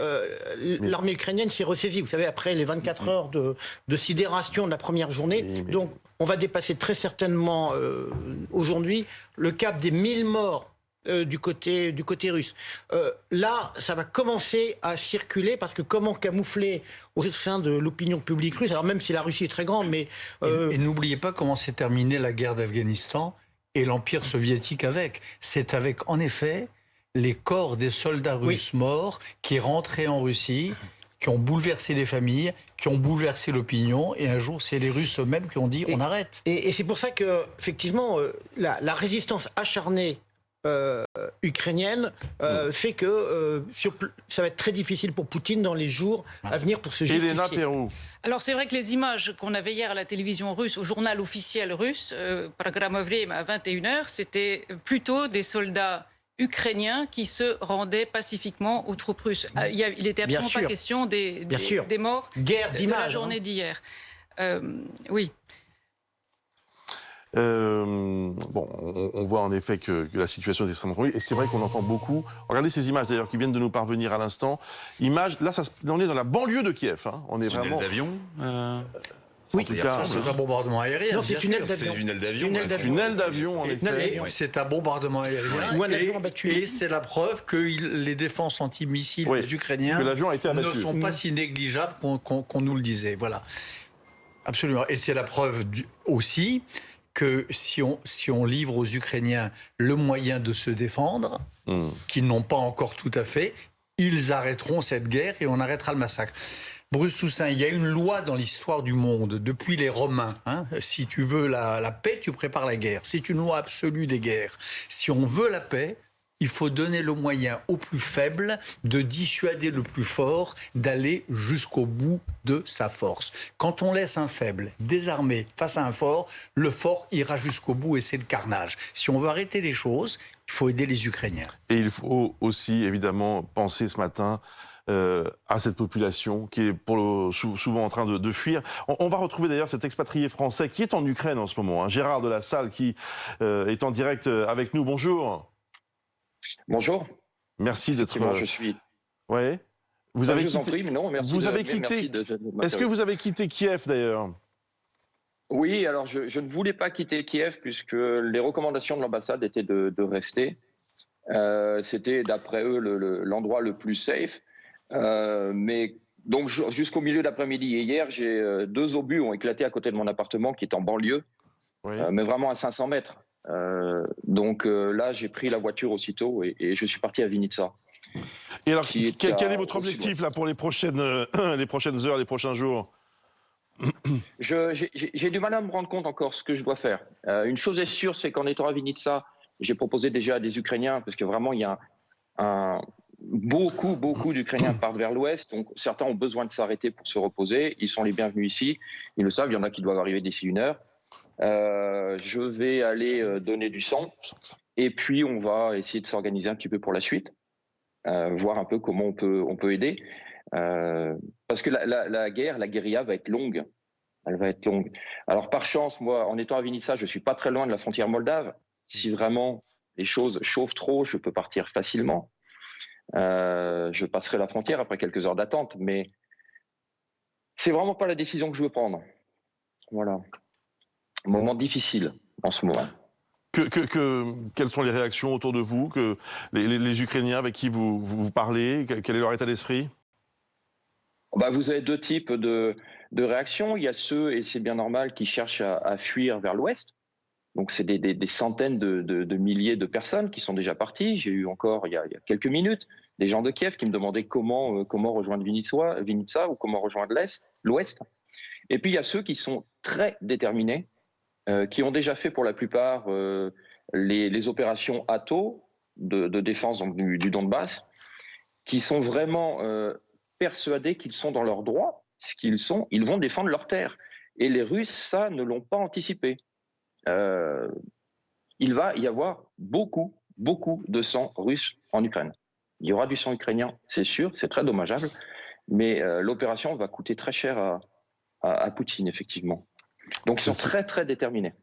F: l'armée ukrainienne s'est ressaisie. Vous savez, après les 24 heures de sidération de la première journée, donc on va dépasser très certainement aujourd'hui le cap des 1000 morts du côté russe. Là, ça va commencer à circuler parce que comment camoufler au sein de l'opinion publique russe, alors même si la Russie est très grande, mais...
G: Et n'oubliez pas comment s'est terminée la guerre d'Afghanistan et l'Empire soviétique avec. C'est avec, en effet, les corps des soldats russes morts qui rentraient en Russie, qui ont bouleversé les familles, qui ont bouleversé l'opinion, et un jour, c'est les Russes eux-mêmes qui ont dit on arrête.
F: Et c'est pour ça que, effectivement, la résistance acharnée ukrainienne fait que ça va être très difficile pour Poutine dans les jours à venir pour se justifier.
A: Elena Perrou.
I: Alors c'est vrai que les images qu'on avait hier à la télévision russe, au journal officiel russe, Programme Vremya à 21h, c'était plutôt des soldats ukrainiens qui se rendaient pacifiquement aux troupes russes. Il était absolument pas question des morts de la journée d'hier. Oui.
A: Bon, on voit en effet que la situation est extrêmement compliquée. Et c'est vrai qu'on entend beaucoup. Regardez ces images d'ailleurs qui viennent de nous parvenir à l'instant. Images, là, on est dans la banlieue de Kiev. Hein. On est vraiment.
E: D'avion.
A: Oui, en tout cas,
G: c'est un bombardement aérien.
F: Non, c'est une aile d'avion.
E: C'est une aile d'avion.
A: Une aile d'avion, en effet.
G: C'est un bombardement aérien.
F: Ou un avion abattu.
G: Et c'est la preuve que les défenses anti-missiles des Ukrainiens ne sont pas si négligeables qu'on nous le disait. Voilà. Absolument. Et c'est la preuve aussi que si on livre aux Ukrainiens le moyen de se défendre, qu'ils n'ont pas encore tout à fait, ils arrêteront cette guerre et on arrêtera le massacre. Bruce Toussaint, il y a une loi dans l'histoire du monde, depuis les Romains. Si tu veux la paix, tu prépares la guerre. C'est une loi absolue des guerres. Si on veut la paix, il faut donner le moyen au plus faible de dissuader le plus fort d'aller jusqu'au bout de sa force. Quand on laisse un faible désarmé face à un fort, le fort ira jusqu'au bout et c'est le carnage. Si on veut arrêter les choses, il faut aider les Ukrainiens.
A: Et il faut aussi, évidemment, penser ce matin à cette population qui est souvent en train de fuir. On va retrouver d'ailleurs cet expatrié français qui est en Ukraine en ce moment, hein, Gérard de la Salle, qui est en direct avec nous. Bonjour.
J: Bonjour.
A: Merci d'être.
J: Je suis.
A: Ouais.
J: Vous avez quitté. En prie, mais non, merci.
A: Vous avez quitté. Est-ce que vous avez quitté Kiev d'ailleurs?
J: Oui, alors je ne voulais pas quitter Kiev puisque les recommandations de l'ambassade étaient de rester. C'était d'après eux l'endroit le plus safe. Mais donc jusqu'au milieu d'après-midi et hier, j'ai 2 obus ont éclaté à côté de mon appartement qui est en banlieue, mais vraiment à 500 mètres. Donc là, j'ai pris la voiture aussitôt et je suis parti à Vinitsa.
A: Et alors, quel est votre objectif là pour les prochaines heures, les prochains jours?
J: J'ai du mal à me rendre compte encore ce que je dois faire. Une chose est sûre, c'est qu'en étant à Vinitsa, j'ai proposé déjà à des Ukrainiens, parce que vraiment il y a beaucoup d'Ukrainiens partent vers l'ouest, donc certains ont besoin de s'arrêter pour se reposer. Ils sont les bienvenus ici. Ils le savent, il y en a qui doivent arriver d'ici 1 heure. Je vais aller donner du sang et puis on va essayer de s'organiser un petit peu pour la suite, voir un peu comment on peut aider, parce que la guérilla va être longue. Elle va être longue. Alors par chance, moi, en étant à Vinitsa, je suis pas très loin de la frontière moldave. Si vraiment les choses chauffent trop, je peux partir facilement. Je passerai la frontière après quelques heures d'attente, mais c'est vraiment pas la décision que je veux prendre. Voilà. Moment difficile en ce moment.
A: Quelles sont les réactions autour de vous, que les Ukrainiens avec qui vous parlez, quel est leur état d'esprit?
J: Vous avez 2 types de réactions. Il y a ceux, et c'est bien normal, qui cherchent à fuir vers l'ouest. Donc c'est des centaines de milliers de personnes qui sont déjà parties. J'ai eu encore, il y a quelques minutes, des gens de Kiev qui me demandaient comment rejoindre Vinitsa ou comment rejoindre l'ouest. Et puis il y a ceux qui sont très déterminés qui ont déjà fait pour la plupart les opérations ATO de défense du Donbass, qui sont vraiment persuadés qu'ils sont dans leurs droits, ils vont défendre leur terre. Et les Russes, ça, ne l'ont pas anticipé. Il va y avoir beaucoup de sang russe en Ukraine. Il y aura du sang ukrainien, c'est sûr, c'est très dommageable, mais l'opération va coûter très cher à Poutine, effectivement. Donc ils sont très très déterminés.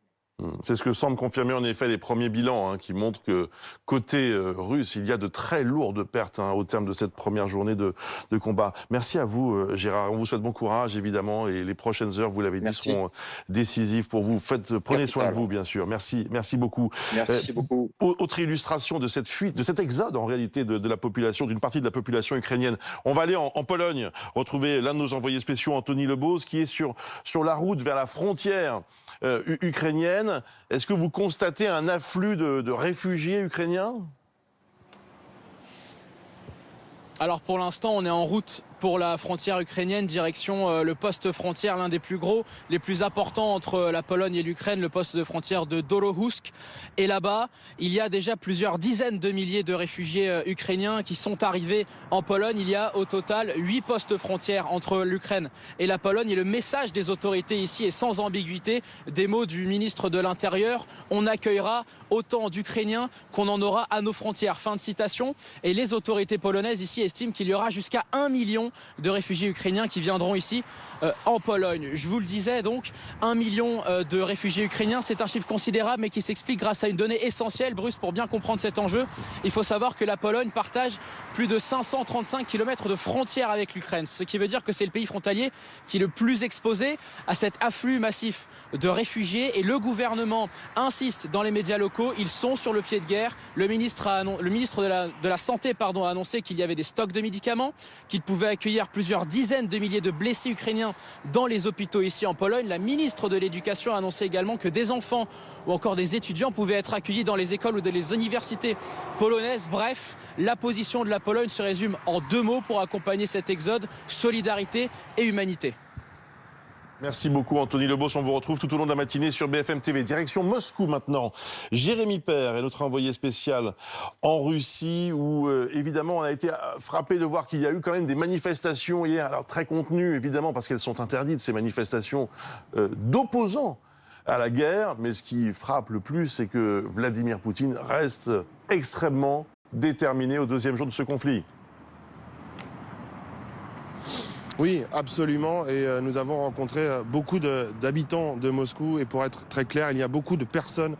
A: C'est ce que semblent confirmer en effet les premiers bilans qui montrent que côté russe, il y a de très lourdes pertes au terme de cette première journée de combat. Merci à vous Gérard, on vous souhaite bon courage évidemment et les prochaines heures, vous l'avez dit, seront décisives pour vous. Prenez soin de vous bien sûr. Merci beaucoup.
J: Merci beaucoup.
A: Autre illustration de cette fuite, de cet exode en réalité de la population, d'une partie de la population ukrainienne. On va aller en Pologne, retrouver l'un de nos envoyés spéciaux, Anthony Lebos, qui est sur la route vers la frontière ukrainienne. Est-ce que vous constatez un afflux de réfugiés ukrainiens ?
K: Alors pour l'instant, on est en route pour la frontière ukrainienne, direction le poste frontière, l'un des plus gros, les plus importants entre la Pologne et l'Ukraine, le poste de frontière de Dorohusk. Et là-bas, il y a déjà plusieurs dizaines de milliers de réfugiés ukrainiens qui sont arrivés en Pologne. Il y a au total 8 postes frontières entre l'Ukraine et la Pologne. Et le message des autorités ici est sans ambiguïté, des mots du ministre de l'Intérieur: on accueillera autant d'Ukrainiens qu'on en aura à nos frontières. Fin de citation. Et les autorités polonaises ici estiment qu'il y aura jusqu'à 1 million de réfugiés ukrainiens qui viendront ici en Pologne. Je vous le disais donc, 1 million de réfugiés ukrainiens, c'est un chiffre considérable mais qui s'explique grâce à une donnée essentielle, Bruce, pour bien comprendre cet enjeu. Il faut savoir que la Pologne partage plus de 535 km de frontières avec l'Ukraine, ce qui veut dire que c'est le pays frontalier qui est le plus exposé à cet afflux massif de réfugiés, et le gouvernement insiste dans les médias locaux, ils sont sur le pied de guerre. Le ministre de la Santé a annoncé qu'il y avait des stocks de médicaments, qu'il pouvait accueillir plusieurs dizaines de milliers de blessés ukrainiens dans les hôpitaux ici en Pologne. La ministre de l'Éducation a annoncé également que des enfants ou encore des étudiants pouvaient être accueillis dans les écoles ou dans les universités polonaises. Bref, la position de la Pologne se résume en 2 mots pour accompagner cet exode: solidarité et humanité.
A: Merci beaucoup Anthony Lebos, on vous retrouve tout au long de la matinée sur BFM TV. Direction Moscou maintenant. Jérémy Père est notre envoyé spécial en Russie où évidemment on a été frappé de voir qu'il y a eu quand même des manifestations hier, alors très contenues évidemment parce qu'elles sont interdites, ces manifestations d'opposants à la guerre, mais ce qui frappe le plus, c'est que Vladimir Poutine reste extrêmement déterminé au 2e jour de ce conflit.
L: Oui, absolument. Et nous avons rencontré beaucoup d'habitants de Moscou. Et pour être très clair, il y a beaucoup de personnes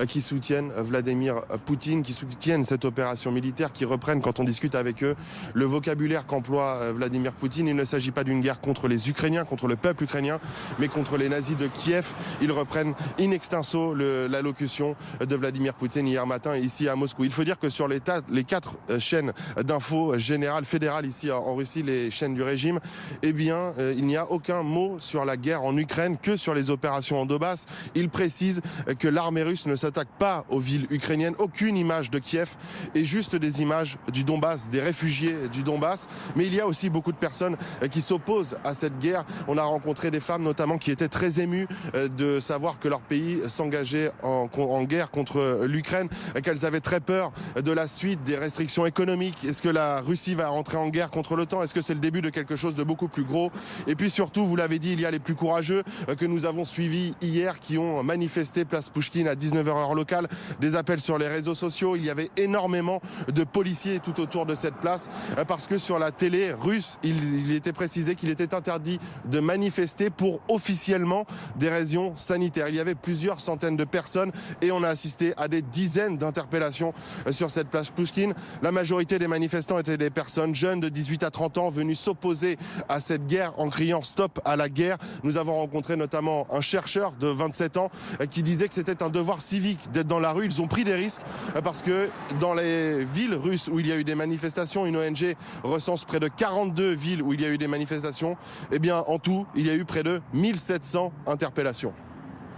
L: qui soutiennent Vladimir Poutine, qui soutiennent cette opération militaire, qui reprennent, quand on discute avec eux, le vocabulaire qu'emploie Vladimir Poutine. Il ne s'agit pas d'une guerre contre les Ukrainiens, contre le peuple ukrainien, mais contre les nazis de Kiev. Ils reprennent in extenso l'allocution de Vladimir Poutine hier matin ici à Moscou. Il faut dire que sur les 4 chaînes d'infos générales, fédérales ici en Russie, les chaînes du régime, eh bien, il n'y a aucun mot sur la guerre en Ukraine, que sur les opérations en Donbass. Il précise que l'armée russe ne s'attaque pas aux villes ukrainiennes, aucune image de Kiev, et juste des images du Donbass, des réfugiés du Donbass. Mais il y a aussi beaucoup de personnes qui s'opposent à cette guerre. On a rencontré des femmes notamment qui étaient très émues de savoir que leur pays s'engageait en guerre contre l'Ukraine, qu'elles avaient très peur de la suite des restrictions économiques. Est-ce que la Russie va rentrer en guerre contre l'OTAN? Est-ce que c'est le début de quelque chose de beaucoup plus gros? Et puis surtout, vous l'avez dit, il y a les plus courageux que nous avons suivis hier qui ont manifesté place Pouchkine à 19h heure locale, des appels sur les réseaux sociaux. Il y avait énormément de policiers tout autour de cette place parce que sur la télé russe, il était précisé qu'il était interdit de manifester pour officiellement des raisons sanitaires. Il y avait plusieurs centaines de personnes et on a assisté à des dizaines d'interpellations sur cette place Pouchkine. La majorité des manifestants étaient des personnes jeunes de 18 à 30 ans venues s'opposer à cette guerre en criant stop à la guerre. Nous avons rencontré notamment un chercheur de 27 ans qui disait que c'était un devoir civique d'être dans la rue. Ils ont pris des risques parce que dans les villes russes où il y a eu des manifestations, une ONG recense près de 42 villes où il y a eu des manifestations. Eh bien, en tout, il y a eu près de 1700 interpellations.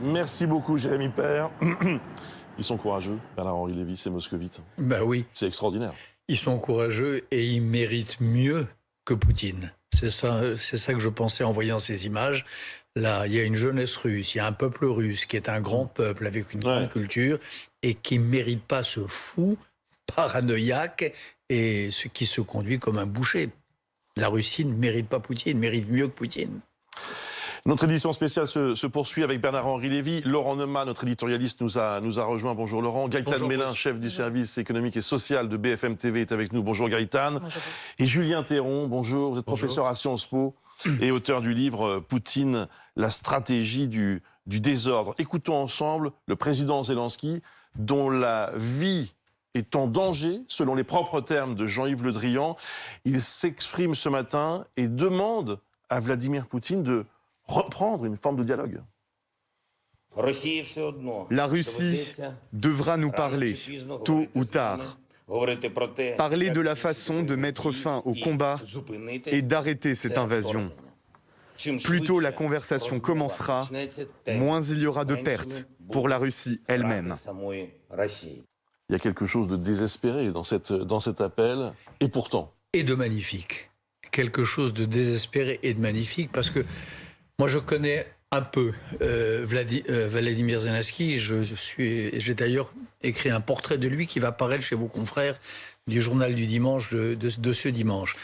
A: Merci beaucoup Jérémy Père. Ils sont courageux, Bernard-Henri Lévy, ces moscovites.
G: Ben oui.
A: C'est extraordinaire.
G: Ils sont courageux et ils méritent mieux que Poutine. C'est ça que je pensais en voyant ces images. là, il y a une jeunesse russe, il y a un peuple russe qui est un grand peuple avec une grande culture et qui ne mérite pas ce fou paranoïaque et ce qui se conduit comme un boucher. La Russie ne mérite pas Poutine, mérite mieux que Poutine.
A: Notre édition spéciale se poursuit avec Bernard-Henri Lévy. Laurent Neumann, notre éditorialiste, nous a rejoint. Bonjour Laurent. Gaëtan Mélin, chef du service économique et social de BFM TV, est avec nous. Bonjour Gaëtan. Bonjour. Et Julien Théron, bonjour. Vous êtes professeur à Sciences Po et auteur du livre Poutine, la stratégie du désordre. Écoutons ensemble le président Zelensky, dont la vie est en danger, selon les propres termes de Jean-Yves Le Drian. Il s'exprime ce matin et demande à Vladimir Poutine de reprendre une forme de dialogue.
M: La Russie devra nous parler, tôt ou tard. Parler de la façon de mettre fin au combat et d'arrêter cette invasion. Plus tôt la conversation commencera, moins il y aura de pertes pour la Russie elle-même.
A: Il y a quelque chose de désespéré dans cet appel, et pourtant...
G: Et de magnifique. Quelque chose de désespéré et de magnifique, parce que moi, je connais un peu Vladimir Zelensky. J'ai d'ailleurs écrit un portrait de lui qui va paraître chez vos confrères du journal du dimanche, de ce dimanche.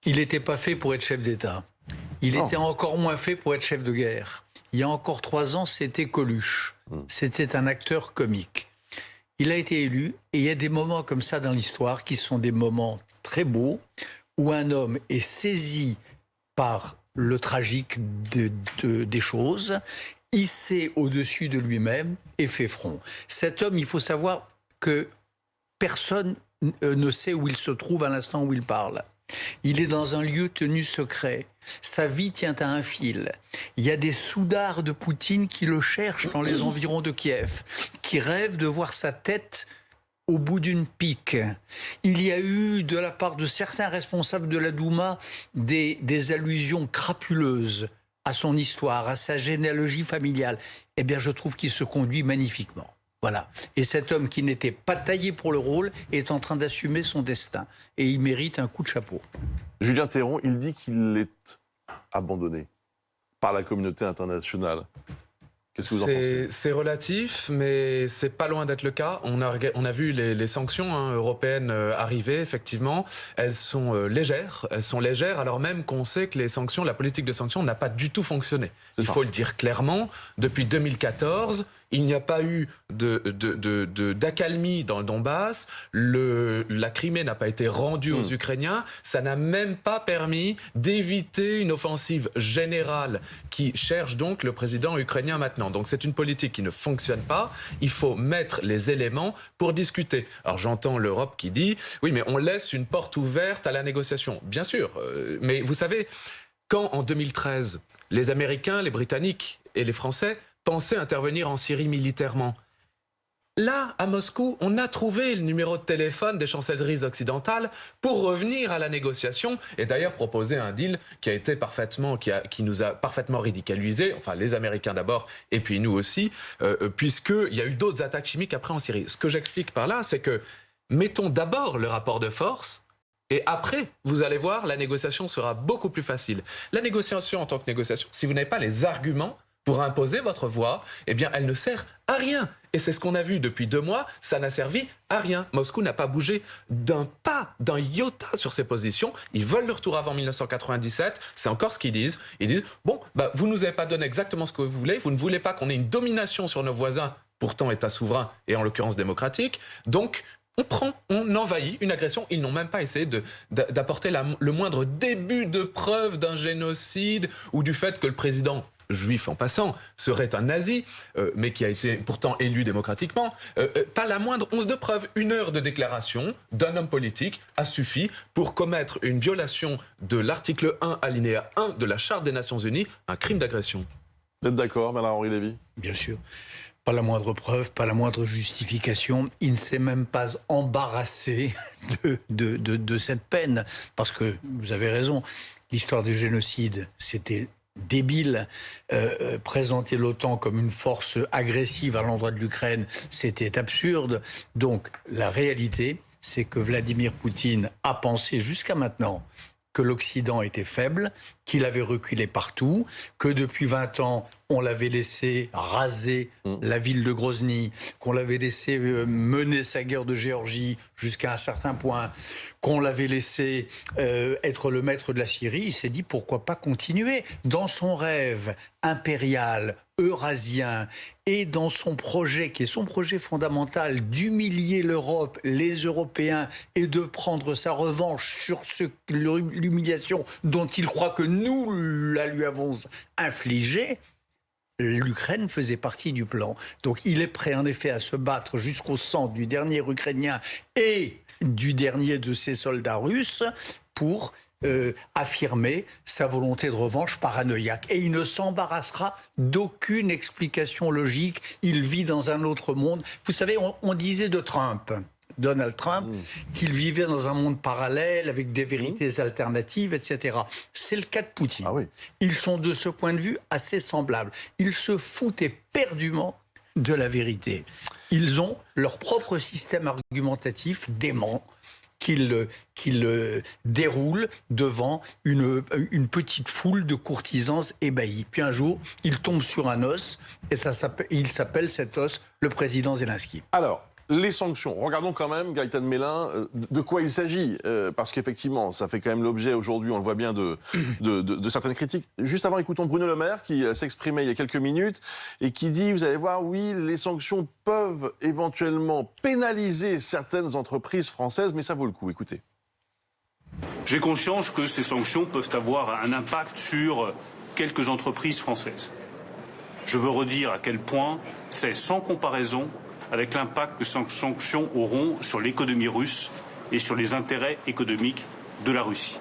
G: Il n'était pas fait pour être chef d'État. Il était encore moins fait pour être chef de guerre. Il y a encore 3 ans, c'était Coluche. C'était un acteur comique. Il a été élu, et il y a des moments comme ça dans l'histoire qui sont des moments très beaux, où un homme est saisi par le tragique des choses, hissé au-dessus de lui-même et fait front. Cet homme, il faut savoir que personne ne sait où il se trouve à l'instant où il parle. Il est dans un lieu tenu secret. Sa vie tient à un fil. Il y a des soudards de Poutine qui le cherchent dans les environs de Kiev, qui rêvent de voir sa tête au bout d'une pique. Il y a eu, de la part de certains responsables de la Douma, des allusions crapuleuses à son histoire, à sa généalogie familiale. Eh bien, je trouve qu'il se conduit magnifiquement. Voilà. Et cet homme qui n'était pas taillé pour le rôle est en train d'assumer son destin. Et il mérite un coup de chapeau.
A: Julien Théron, il dit qu'il est abandonné par la communauté internationale. Qu'est-ce que vous en pensez ?
N: C'est relatif, mais c'est pas loin d'être le cas. On a vu les sanctions européennes arriver, effectivement. Elles sont légères. Elles sont légères, alors même qu'on sait que la politique de sanctions n'a pas du tout fonctionné. Il faut le dire clairement. Depuis 2014, il n'y a pas eu d'accalmie dans le Donbass. La Crimée n'a pas été rendue aux Ukrainiens. Ça n'a même pas permis d'éviter une offensive générale qui cherche donc le président ukrainien maintenant. Donc c'est une politique qui ne fonctionne pas. Il faut mettre les éléments pour discuter. Alors j'entends l'Europe qui dit « Oui, mais on laisse une porte ouverte à la négociation. » Bien sûr, mais vous savez, quand en 2013, les Américains, les Britanniques et les Français pensaient intervenir en Syrie militairement. Là, à Moscou, on a trouvé le numéro de téléphone des chancelleries occidentales pour revenir à la négociation et d'ailleurs proposer un deal qui nous a parfaitement ridiculisé, enfin les Américains d'abord et puis nous aussi, puisqu'il y a eu d'autres attaques chimiques après en Syrie. Ce que j'explique par là, c'est que mettons d'abord le rapport de force. Et après, vous allez voir, la négociation sera beaucoup plus facile. La négociation en tant que négociation, si vous n'avez pas les arguments pour imposer votre voix, eh bien, elle ne sert à rien. Et c'est ce qu'on a vu depuis 2 mois, ça n'a servi à rien. Moscou n'a pas bougé d'un pas, d'un iota sur ses positions. Ils veulent le retour avant 1997, c'est encore ce qu'ils disent. Ils disent, bon, vous ne nous avez pas donné exactement ce que vous ne voulez pas qu'on ait une domination sur nos voisins, pourtant État souverain et en l'occurrence démocratique, donc on envahit une agression. Ils n'ont même pas essayé d'apporter le moindre début de preuve d'un génocide ou du fait que le président juif en passant serait un nazi, mais qui a été pourtant élu démocratiquement. Pas la moindre once de preuve. 1 heure de déclaration d'un homme politique a suffi pour commettre une violation de l'article 1 alinéa 1 de la Charte des Nations Unies, un crime d'agression.
A: Vous êtes d'accord, Bernard-Henri Lévy ?
G: Bien sûr. Pas la moindre preuve, pas la moindre justification. Il ne s'est même pas embarrassé de cette peine. Parce que, vous avez raison, l'histoire du génocide, c'était débile. Présenter l'OTAN comme une force agressive à l'endroit de l'Ukraine, c'était absurde. Donc, la réalité, c'est que Vladimir Poutine a pensé jusqu'à maintenant que l'Occident était faible qu'il avait reculé partout, que depuis 20 ans, on l'avait laissé raser la ville de Grozny, qu'on l'avait laissé mener sa guerre de Géorgie jusqu'à un certain point, qu'on l'avait laissé être le maître de la Syrie. Il s'est dit pourquoi pas continuer. Dans son rêve impérial, eurasien, et dans son projet, qui est son projet fondamental, d'humilier l'Europe, les Européens, et de prendre sa revanche sur l'humiliation dont il croit que nous la lui avons infligée, l'Ukraine faisait partie du plan. Donc il est prêt en effet à se battre jusqu'au sang du dernier Ukrainien et du dernier de ses soldats russes pour affirmer sa volonté de revanche paranoïaque. Et il ne s'embarrassera d'aucune explication logique. Il vit dans un autre monde. Vous savez, on disait de Donald Trump, qu'il vivait dans un monde parallèle avec des vérités alternatives, etc. C'est le cas de Poutine.
A: Ah oui.
G: Ils sont de ce point de vue assez semblables. Ils se foutent éperdument de la vérité. Ils ont leur propre système argumentatif dément qu'ils déroulent devant une petite foule de courtisans ébahis. Puis un jour, ils tombent sur un os, et il s'appelle cet os le président Zelensky.
A: Alors, les sanctions. Regardons quand même, Gaëtan Mélin, de quoi il s'agit. Parce qu'effectivement, ça fait quand même l'objet aujourd'hui, on le voit bien, de certaines critiques. Juste avant, écoutons Bruno Le Maire qui s'exprimait il y a quelques minutes et qui dit, vous allez voir, oui, les sanctions peuvent éventuellement pénaliser certaines entreprises françaises, mais ça vaut le coup. Écoutez.
O: J'ai conscience que ces sanctions peuvent avoir un impact sur quelques entreprises françaises. Je veux redire à quel point c'est sans comparaison avec l'impact que ces sanctions auront sur l'économie russe et sur les intérêts économiques de la Russie.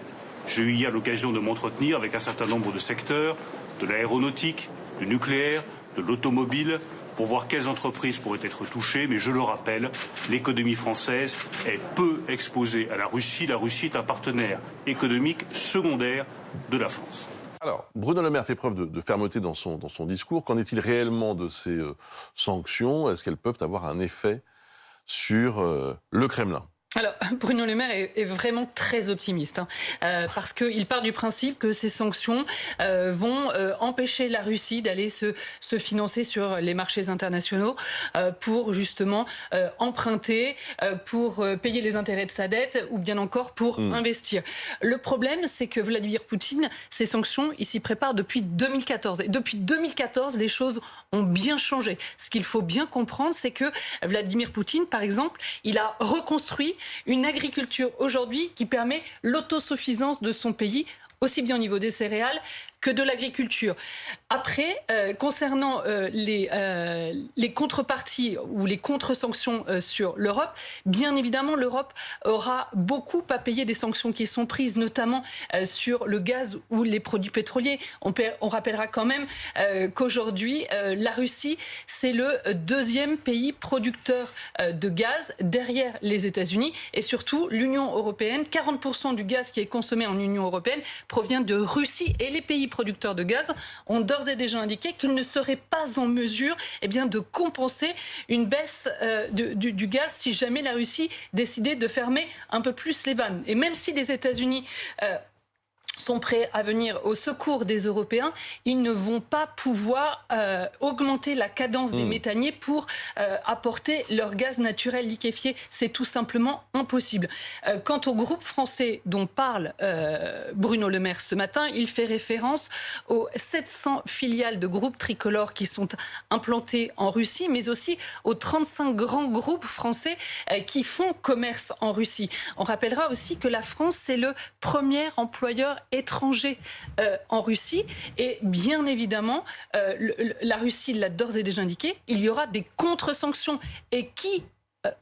O: J'ai eu hier l'occasion de m'entretenir avec un certain nombre de secteurs, de l'aéronautique, du nucléaire, de l'automobile, pour voir quelles entreprises pourraient être touchées. Mais je le rappelle, l'économie française est peu exposée à la Russie. La Russie est un partenaire économique secondaire de la France.
A: Alors, Bruno Le Maire fait preuve de fermeté dans son discours. Qu'en est-il réellement de ces sanctions? Est-ce qu'elles peuvent avoir un effet sur le Kremlin?
I: Alors, Bruno Le Maire est vraiment très optimiste, parce qu'il part du principe que ces sanctions vont empêcher la Russie d'aller se financer sur les marchés internationaux pour justement emprunter, pour payer les intérêts de sa dette ou bien encore pour investir. Le problème, c'est que Vladimir Poutine, ces sanctions, il s'y prépare depuis 2014. Et depuis 2014, les choses ont bien changé. Ce qu'il faut bien comprendre, c'est que Vladimir Poutine, par exemple, il a reconstruit une agriculture aujourd'hui qui permet l'autosuffisance de son pays, aussi bien au niveau des céréales que de l'agriculture. Après, concernant les contreparties ou les contre-sanctions sur l'Europe, bien évidemment, l'Europe aura beaucoup à payer des sanctions qui sont prises, notamment sur le gaz ou les produits pétroliers. On rappellera quand même qu'aujourd'hui, la Russie, c'est le deuxième pays producteur de gaz derrière les États-Unis et surtout l'Union européenne. 40% du gaz qui est consommé en Union européenne provient de Russie et les pays producteurs de gaz ont d'ores et déjà indiqué qu'ils ne seraient pas en mesure de compenser une baisse du gaz si jamais la Russie décidait de fermer un peu plus les vannes. Et même si les États-Unis sont prêts à venir au secours des Européens, ils ne vont pas pouvoir augmenter la cadence des méthaniers pour apporter leur gaz naturel liquéfié. C'est tout simplement impossible. Quant au groupe français dont parle Bruno Le Maire ce matin, il fait référence aux 700 filiales de groupes tricolores qui sont implantées en Russie, mais aussi aux 35 grands groupes français qui font commerce en Russie. On rappellera aussi que la France, c'est le premier employeur étranger en Russie. Et bien évidemment, la Russie l'a d'ores et déjà indiqué, il y aura des contre-sanctions. Et qui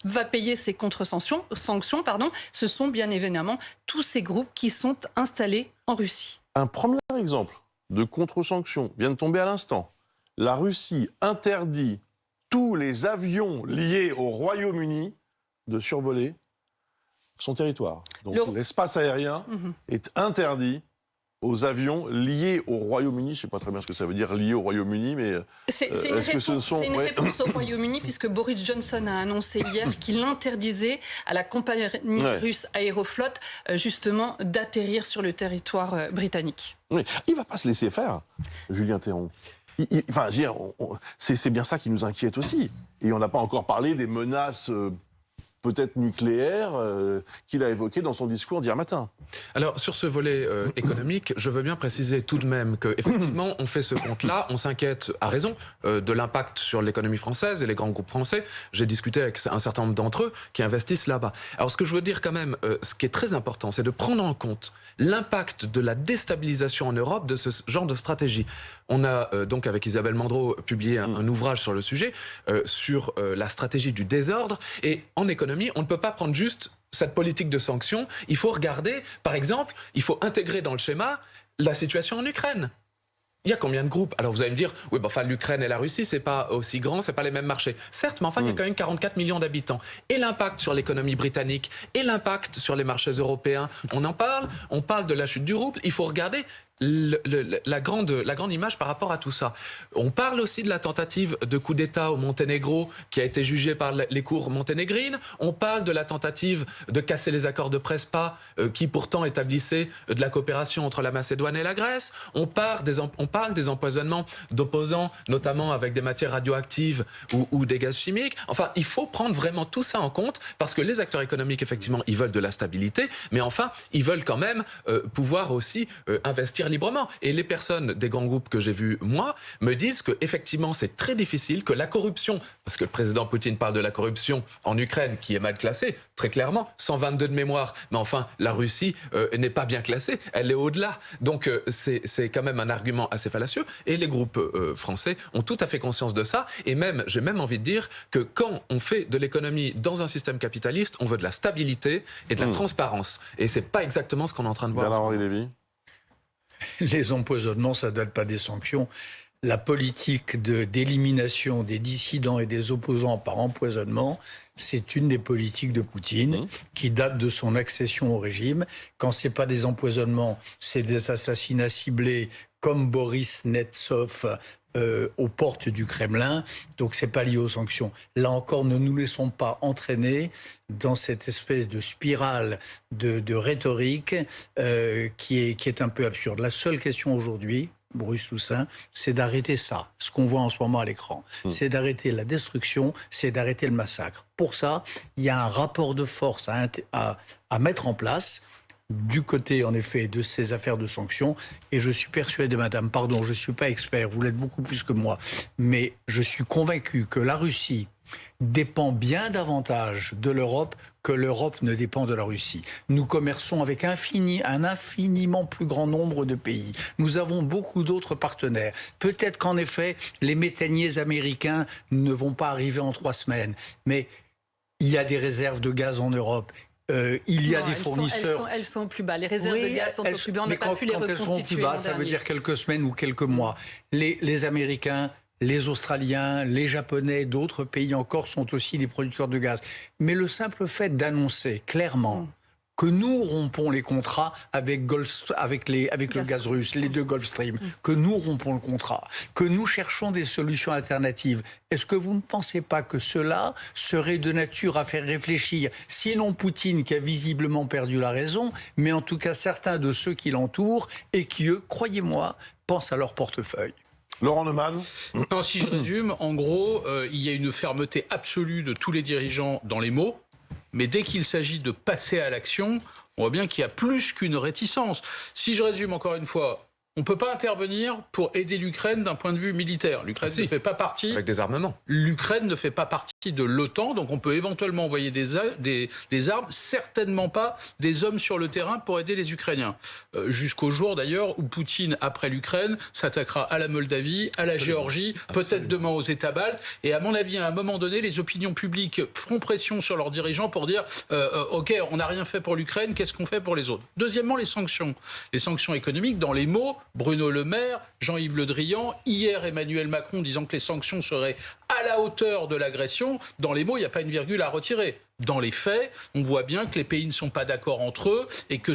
I: va payer ces contre-sanctions, ce sont bien évidemment tous ces groupes qui sont installés en Russie.
A: Un premier exemple de contre-sanctions vient de tomber à l'instant. La Russie interdit tous les avions liés au Royaume-Uni de survoler son territoire. Donc l'espace aérien est interdit aux avions liés au Royaume-Uni. Je ne sais pas très bien ce que ça veut dire, liés au Royaume-Uni, mais
P: c'est une réponse au Royaume-Uni, puisque Boris Johnson a annoncé hier qu'il interdisait à la compagnie russe Aeroflot, justement, d'atterrir sur le territoire britannique.
A: Oui. Il ne va pas se laisser faire, Julien Théron. Enfin, je veux dire, c'est bien ça qui nous inquiète aussi. Et on n'a pas encore parlé des menaces peut-être nucléaire, qu'il a évoqué dans son discours d'hier matin.
N: Alors, sur ce volet économique, je veux bien préciser tout de même qu'effectivement, on fait ce compte-là, on s'inquiète, à raison, de l'impact sur l'économie française et les grands groupes français. J'ai discuté avec un certain nombre d'entre eux qui investissent là-bas. Alors, ce que je veux dire quand même, ce qui est très important, c'est de prendre en compte l'impact de la déstabilisation en Europe de ce genre de stratégie. On a donc, avec Isabelle Mandreau, publié un ouvrage sur le sujet, sur la stratégie du désordre. Et en économie, on ne peut pas prendre juste cette politique de sanctions. Il faut regarder, par exemple, il faut intégrer dans le schéma la situation en Ukraine. Il y a combien de groupes? Alors vous allez me dire, oui, enfin l'Ukraine et la Russie, c'est pas aussi grand, c'est pas les mêmes marchés. Certes, mais enfin il y a quand même 44 millions d'habitants. Et l'impact sur l'économie britannique, et l'impact sur les marchés européens, on en parle. On parle de la chute du rouble. Il faut regarder la grande image par rapport à tout ça. On parle aussi de la tentative de coup d'État au Monténégro qui a été jugée par les cours monténégrines. On parle de la tentative de casser les accords de Prespa qui pourtant établissaient de la coopération entre la Macédoine et la Grèce. On parle des empoisonnements d'opposants, notamment avec des matières radioactives ou des gaz chimiques. Enfin, il faut prendre vraiment tout ça en compte parce que les acteurs économiques, effectivement, ils veulent de la stabilité, mais enfin, ils veulent quand même pouvoir aussi investir librement. Et les personnes des grands groupes que j'ai vus, moi, me disent que effectivement c'est très difficile, que la corruption, parce que le président Poutine parle de la corruption en Ukraine qui est mal classée, très clairement, 122 de mémoire, mais enfin la Russie n'est pas bien classée, elle est au-delà. Donc c'est quand même un argument assez fallacieux et les groupes français ont tout à fait conscience de ça et même, j'ai même envie de dire que quand on fait de l'économie dans un système capitaliste, on veut de la stabilité et de la transparence. Et c'est pas exactement ce qu'on est en train de voir.
A: Bernard-Henri Lévy.
G: Les empoisonnements, ça ne date pas des sanctions. La politique d'élimination des dissidents et des opposants par empoisonnement, c'est une des politiques de Poutine qui date de son accession au régime. Quand ce n'est pas des empoisonnements, c'est des assassinats ciblés comme Boris Nemtsov aux portes du Kremlin. Donc c'est pas lié aux sanctions. Là encore, ne nous laissons pas entraîner dans cette espèce de spirale de rhétorique qui est un peu absurde. La seule question aujourd'hui, Bruce Toussaint, c'est d'arrêter ça, ce qu'on voit en ce moment à l'écran. C'est d'arrêter la destruction, c'est d'arrêter le massacre. Pour ça, il y a un rapport de force à mettre en place du côté, en effet, de ces affaires de sanctions. Et je suis persuadé, madame, pardon, je ne suis pas expert, vous l'êtes beaucoup plus que moi, mais je suis convaincu que la Russie dépend bien davantage de l'Europe que l'Europe ne dépend de la Russie. Nous commerçons avec un infiniment plus grand nombre de pays. Nous avons beaucoup d'autres partenaires. Peut-être qu'en effet, les méthaniers américains ne vont pas arriver en 3 semaines, mais il y a des réserves de gaz en Europe. Il y a des fournisseurs.
P: Elles sont plus bas. Les réserves de gaz sont au plus bas. On n'a pas pu les reconstituer.
G: Quand elles sont plus bas, ça veut dire quelques semaines ou quelques mois. Les Américains, les Australiens, les Japonais, d'autres pays encore sont aussi des producteurs de gaz. Mais le simple fait d'annoncer clairement que nous rompons les contrats avec le gaz russe, les 2 Gulf Stream, que nous rompons le contrat, que nous cherchons des solutions alternatives. Est-ce que vous ne pensez pas que cela serait de nature à faire réfléchir, sinon Poutine qui a visiblement perdu la raison, mais en tout cas certains de ceux qui l'entourent et qui, eux, croyez-moi, pensent à leur portefeuille?
A: Laurent Neumann.
Q: Alors, si je résume, en gros, il y a une fermeté absolue de tous les dirigeants dans les mots. Mais dès qu'il s'agit de passer à l'action, on voit bien qu'il y a plus qu'une réticence. Si je résume encore une fois, on ne peut pas intervenir pour aider l'Ukraine d'un point de vue militaire. L'Ukraine ne fait pas partie...
N: Avec des armements.
Q: L'Ukraine ne fait pas partie de l'OTAN, donc on peut éventuellement envoyer des armes, certainement pas des hommes sur le terrain pour aider les Ukrainiens. Jusqu'au jour d'ailleurs où Poutine, après l'Ukraine, s'attaquera à la Moldavie, à la Géorgie, peut-être demain aux États baltes. Et à mon avis, à un moment donné, les opinions publiques feront pression sur leurs dirigeants pour dire OK, on n'a rien fait pour l'Ukraine, qu'est-ce qu'on fait pour les autres? Deuxièmement, les sanctions. Les sanctions économiques, dans les mots, Bruno Le Maire, Jean-Yves Le Drian, hier Emmanuel Macron disant que les sanctions seraient à la hauteur de l'agression. Dans les mots, il n'y a pas une virgule à retirer. Dans les faits, on voit bien que les pays ne sont pas d'accord entre eux et que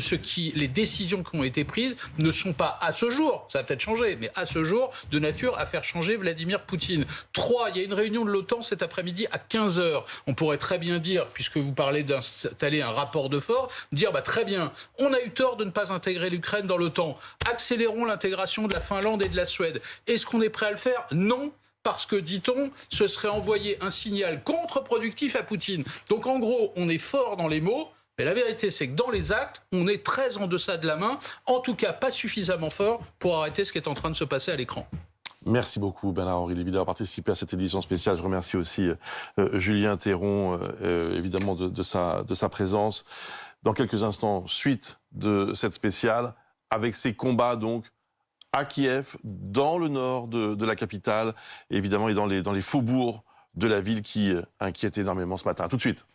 Q: les décisions qui ont été prises ne sont pas, à ce jour, ça va peut-être changer, mais à ce jour, de nature à faire changer Vladimir Poutine. 3, il y a une réunion de l'OTAN cet après-midi à 15h. On pourrait très bien dire, puisque vous parlez d'installer un rapport de force, dire très bien, on a eu tort de ne pas intégrer l'Ukraine dans l'OTAN. Accélérons l'intégration de la Finlande et de la Suède. Est-ce qu'on est prêt à le faire? Non. Parce que, dit-on, ce serait envoyer un signal contre-productif à Poutine. Donc, en gros, on est fort dans les mots, mais la vérité, c'est que dans les actes, on est très en deçà de la main, en tout cas pas suffisamment fort pour arrêter ce qui est en train de se passer à l'écran.
A: Merci beaucoup Bernard-Henri Lévy d'avoir participé à cette édition spéciale. Je remercie aussi Julien Théron, évidemment, de sa présence. Dans quelques instants, suite de cette spéciale, avec ces combats donc, à Kiev, dans le nord de la capitale, évidemment, et dans les faubourgs de la ville qui inquiètent énormément ce matin. À tout de suite.